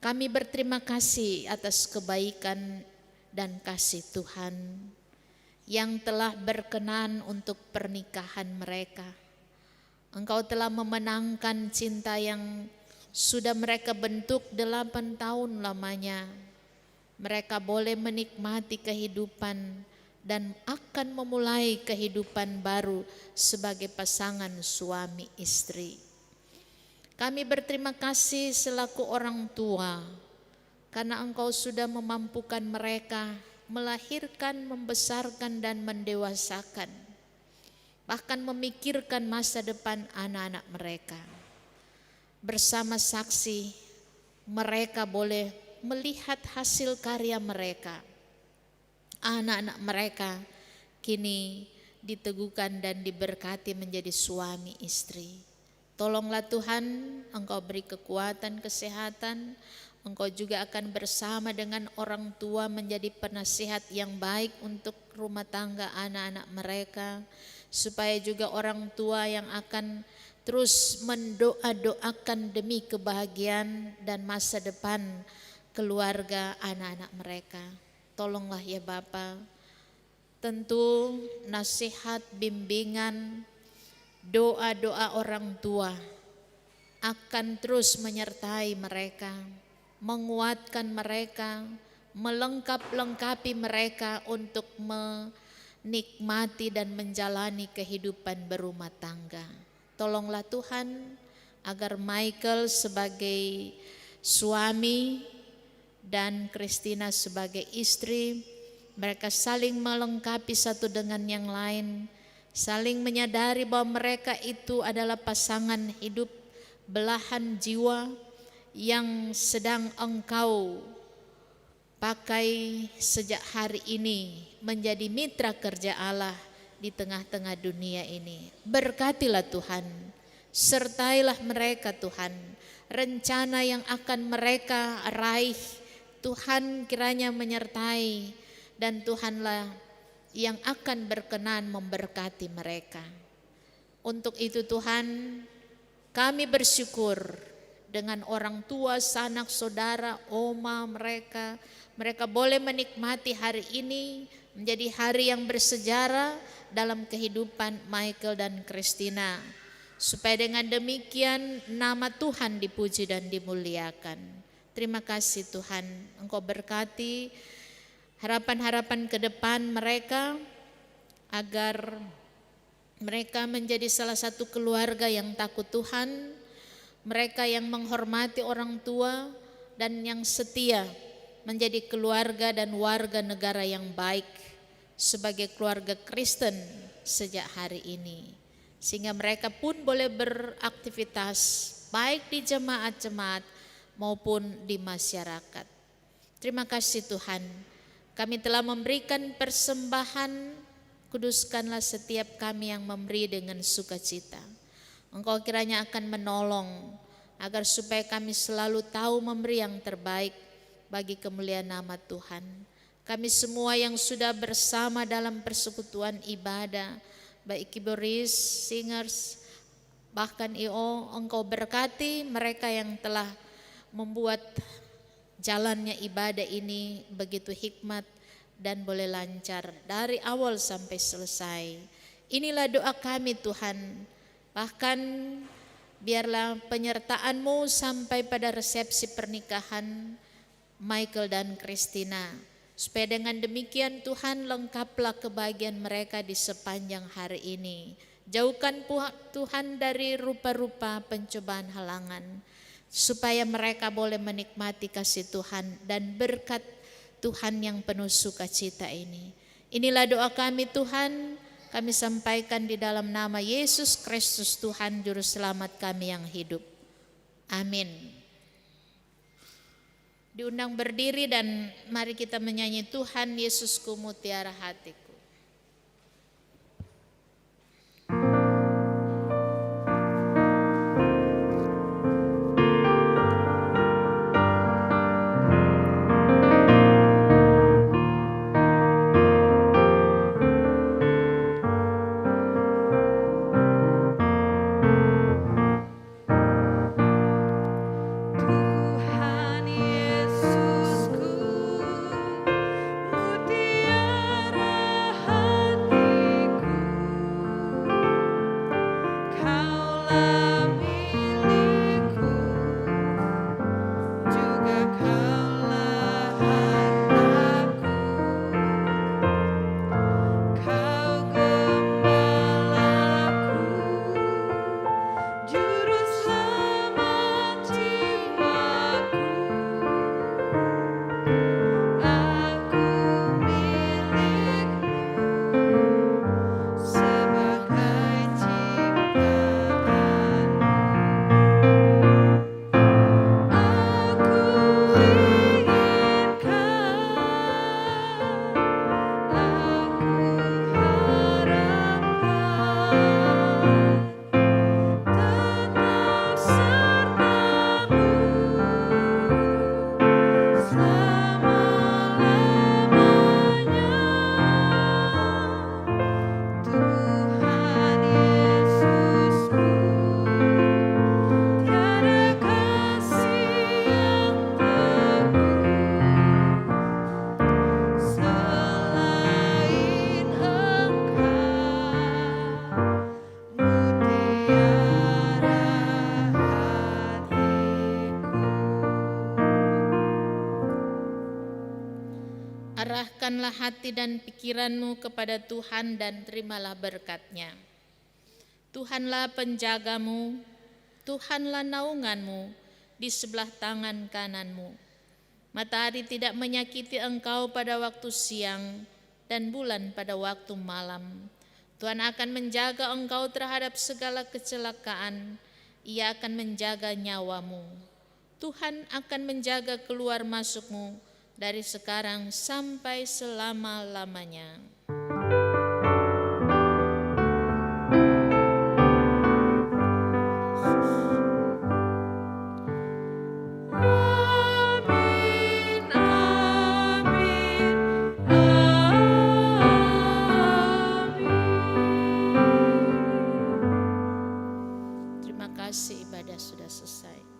Kami berterima kasih atas kebaikan dan kasih Tuhan yang telah berkenan untuk pernikahan mereka. Engkau telah memenangkan cinta yang sudah mereka bentuk 8 tahun lamanya. Mereka boleh menikmati kehidupan dan akan memulai kehidupan baru sebagai pasangan suami istri. Kami berterima kasih selaku orang tua karena Engkau sudah memampukan mereka melahirkan, membesarkan dan mendewasakan, bahkan memikirkan masa depan anak-anak mereka. Bersama saksi, mereka boleh melihat hasil karya mereka. Anak-anak mereka kini diteguhkan dan diberkati menjadi suami istri. Tolonglah Tuhan, Engkau beri kekuatan, kesehatan. Engkau juga akan bersama dengan orang tua menjadi penasihat yang baik untuk rumah tangga anak-anak mereka, supaya juga orang tua yang akan terus mendoa-doakan demi kebahagiaan dan masa depan keluarga anak-anak mereka. Tolonglah ya Bapa, tentu nasihat, bimbingan, doa-doa orang tua akan terus menyertai mereka, menguatkan mereka, melengkapi mereka untuk menikmati dan menjalani kehidupan berumah tangga. Tolonglah Tuhan agar Michael sebagai suami dan Christina sebagai istri, mereka saling melengkapi satu dengan yang lain, saling menyadari bahwa mereka itu adalah pasangan hidup, belahan jiwa yang sedang Engkau pakai sejak hari ini menjadi mitra kerja Allah di tengah-tengah dunia ini. Berkatilah Tuhan, sertailah mereka Tuhan, rencana yang akan mereka raih Tuhan kiranya menyertai, dan Tuhanlah yang akan berkenan memberkati mereka. Untuk itu Tuhan, kami bersyukur dengan orang tua, sanak saudara, oma mereka boleh menikmati hari ini menjadi hari yang bersejarah dalam kehidupan Michael dan Christina, supaya dengan demikian nama Tuhan dipuji dan dimuliakan. Terima kasih Tuhan, Engkau berkati harapan-harapan ke depan mereka, agar mereka menjadi salah satu keluarga yang takut Tuhan, mereka yang menghormati orang tua dan yang setia menjadi keluarga dan warga negara yang baik sebagai keluarga Kristen sejak hari ini, sehingga mereka pun boleh beraktivitas baik di jemaat-jemaat maupun di masyarakat. Terima kasih Tuhan, kami telah memberikan persembahan, kuduskanlah setiap kami yang memberi dengan sukacita. Engkau kiranya akan menolong agar supaya kami selalu tahu memberi yang terbaik bagi kemuliaan nama Tuhan. Kami semua yang sudah bersama dalam persekutuan ibadah, baik keyboardis, singers, bahkan IO, Engkau berkati mereka yang telah membuat jalannya ibadah ini begitu hikmat dan boleh lancar dari awal sampai selesai. Inilah doa kami Tuhan. Bahkan biarlah penyertaan-Mu sampai pada resepsi pernikahan Michael dan Christina, supaya dengan demikian Tuhan lengkaplah kebahagiaan mereka di sepanjang hari ini. Jauhkan Tuhan dari rupa-rupa pencobaan halangan, supaya mereka boleh menikmati kasih Tuhan dan berkat Tuhan yang penuh sukacita ini. Inilah doa kami Tuhan, kami sampaikan di dalam nama Yesus Kristus Tuhan Juru Selamat kami yang hidup. Amin. Diundang berdiri dan mari kita menyanyi Tuhan Yesusku mutiara hatiku. Tuhan Yesusku, mutiara Tundukkanlah hati dan pikiranmu kepada Tuhan dan terimalah berkat-Nya. Tuhanlah penjagamu, Tuhanlah naunganmu di sebelah tangan kananmu. Matahari tidak menyakiti engkau pada waktu siang dan bulan pada waktu malam. Tuhan akan menjaga engkau terhadap segala kecelakaan. Ia akan menjaga nyawamu. Tuhan akan menjaga keluar masukmu dari sekarang sampai selama-lamanya. Terima kasih, ibadah sudah selesai.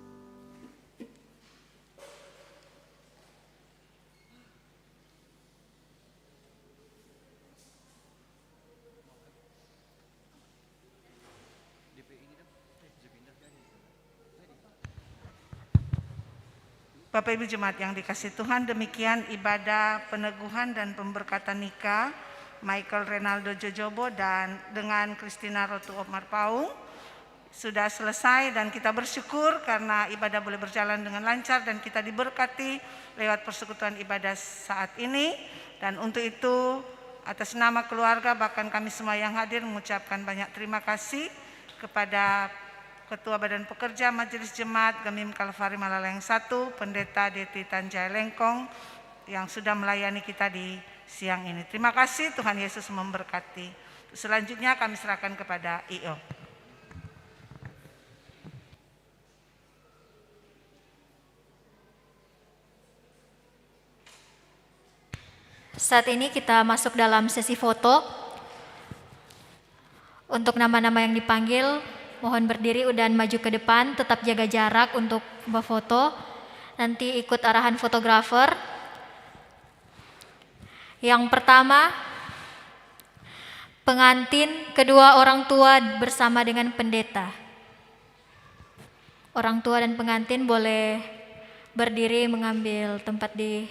Bapak Ibu Jemaat yang dikasihi Tuhan, demikian ibadah peneguhan dan pemberkatan nikah Michael Renaldo Jojobo dan dengan Christina Rotu Omar Paung sudah selesai, dan kita bersyukur karena ibadah boleh berjalan dengan lancar dan kita diberkati lewat persekutuan ibadah saat ini. Dan untuk itu atas nama keluarga bahkan kami semua yang hadir mengucapkan banyak terima kasih kepada Ketua Badan Pekerja Majelis Jemaat Gemim Kalvari Malaleng 1, Pendeta Deti Tanjai Lengkong yang sudah melayani kita di siang ini. Terima kasih, Tuhan Yesus memberkati. Selanjutnya kami serahkan kepada I.O. Saat ini kita masuk dalam sesi foto. Untuk nama-nama yang dipanggil, mohon berdiri dan maju ke depan, tetap jaga jarak untuk berfoto. Nanti ikut arahan fotografer. Yang pertama, pengantin kedua orang tua bersama dengan pendeta. Orang tua dan pengantin boleh berdiri mengambil tempat di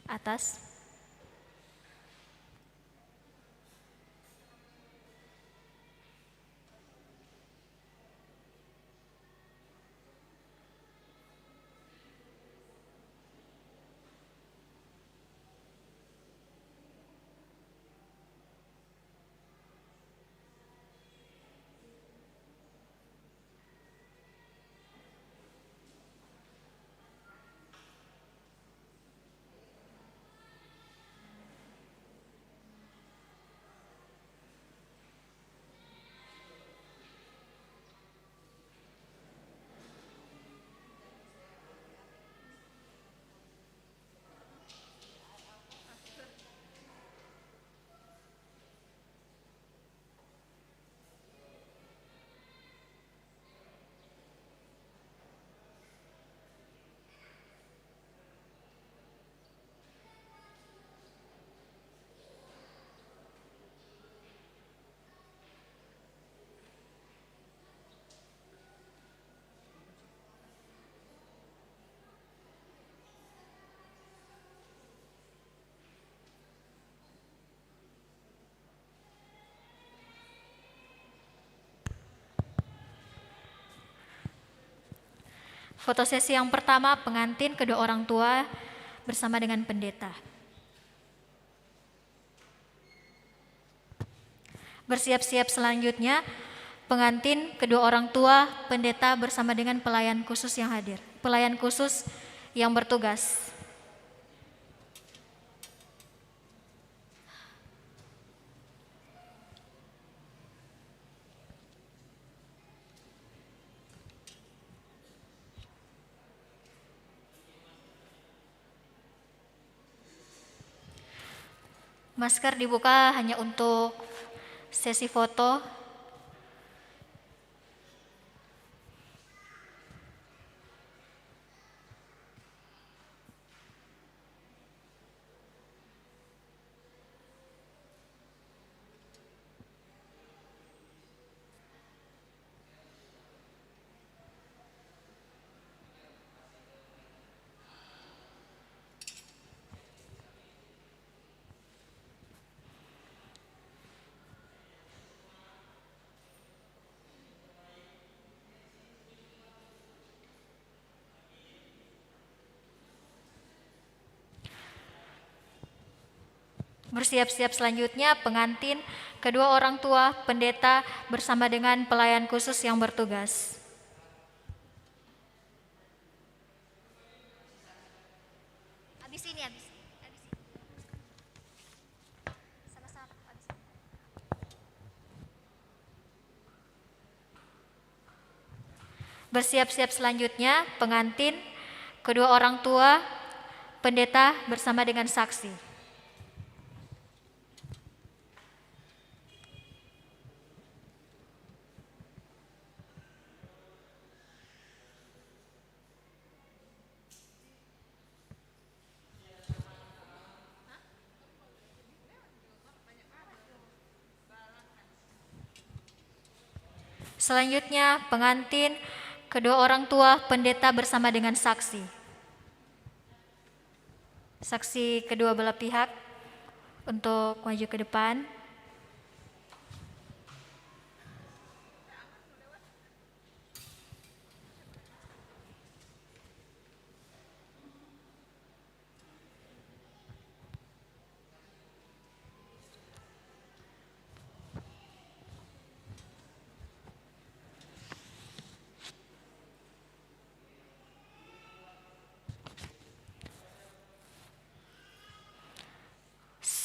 atas. Fotosesi yang pertama, pengantin kedua orang tua bersama dengan pendeta. Bersiap-siap selanjutnya, pengantin kedua orang tua, pendeta bersama dengan pelayan khusus yang hadir. Pelayan khusus yang bertugas. Masker dibuka hanya untuk sesi foto. Bersiap-siap selanjutnya pengantin, kedua orang tua, pendeta bersama dengan pelayan khusus yang bertugas. Habis ini, habis. Sama-sama, habis. Bersiap-siap selanjutnya pengantin, kedua orang tua, pendeta bersama dengan saksi. Selanjutnya pengantin, kedua orang tua, pendeta bersama dengan saksi. Saksi kedua belah pihak untuk maju ke depan.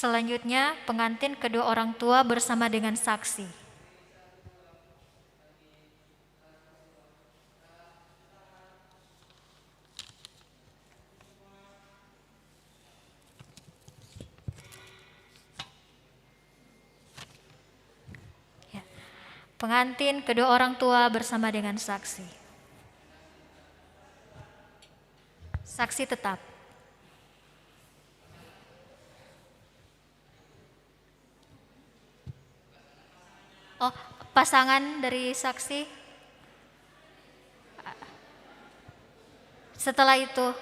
Selanjutnya, pengantin kedua orang tua bersama dengan saksi. Ya. Pengantin kedua orang tua bersama dengan saksi. Saksi tetap. Oh, pasangan dari saksi. Setelah itu,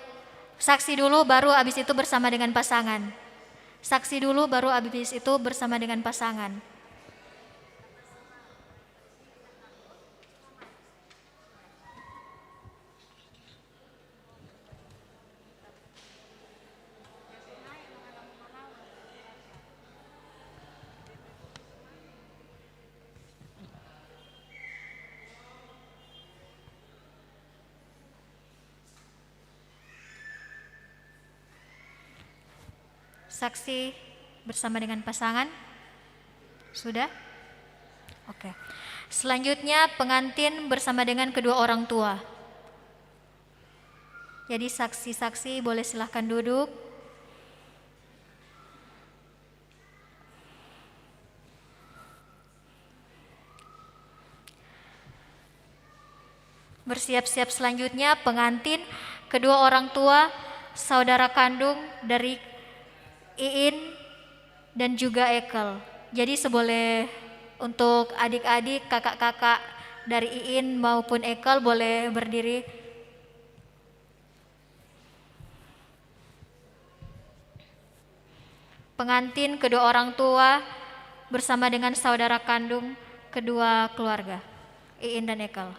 saksi dulu baru habis itu bersama dengan pasangan. Saksi dulu baru habis itu bersama dengan pasangan. Saksi bersama dengan pasangan? Sudah? Oke. Selanjutnya pengantin bersama dengan kedua orang tua. Jadi saksi-saksi boleh silahkan duduk. Bersiap-siap selanjutnya pengantin, kedua orang tua, saudara kandung dari Iin dan juga Ekel. Jadi seboleh untuk adik-adik, kakak-kakak dari Iin maupun Ekel boleh berdiri. Pengantin kedua orang tua bersama dengan saudara kandung kedua keluarga, Iin dan Ekel.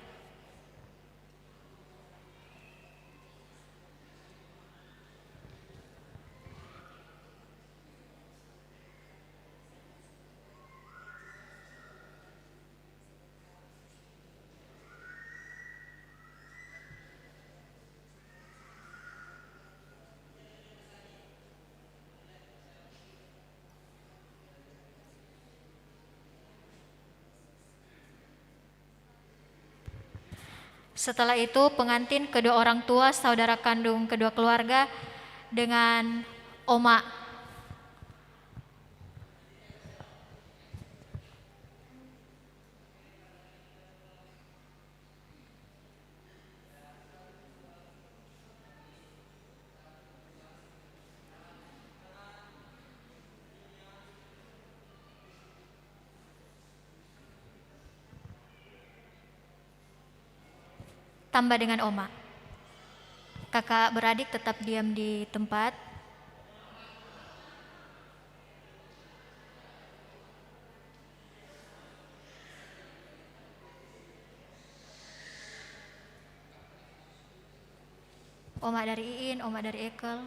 Setelah itu pengantin kedua orang tua, saudara kandung kedua keluarga dengan oma. Tambah dengan oma. Kakak beradik tetap diam di tempat. Oma dari Iin, oma dari Ekel.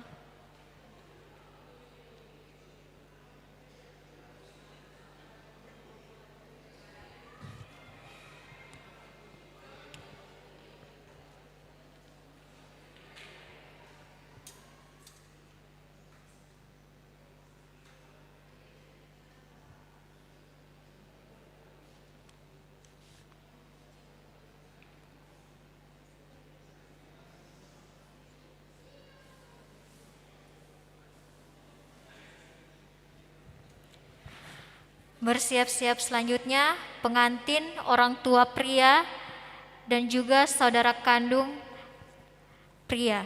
Bersiap-siap selanjutnya pengantin, orang tua pria, dan juga saudara kandung pria.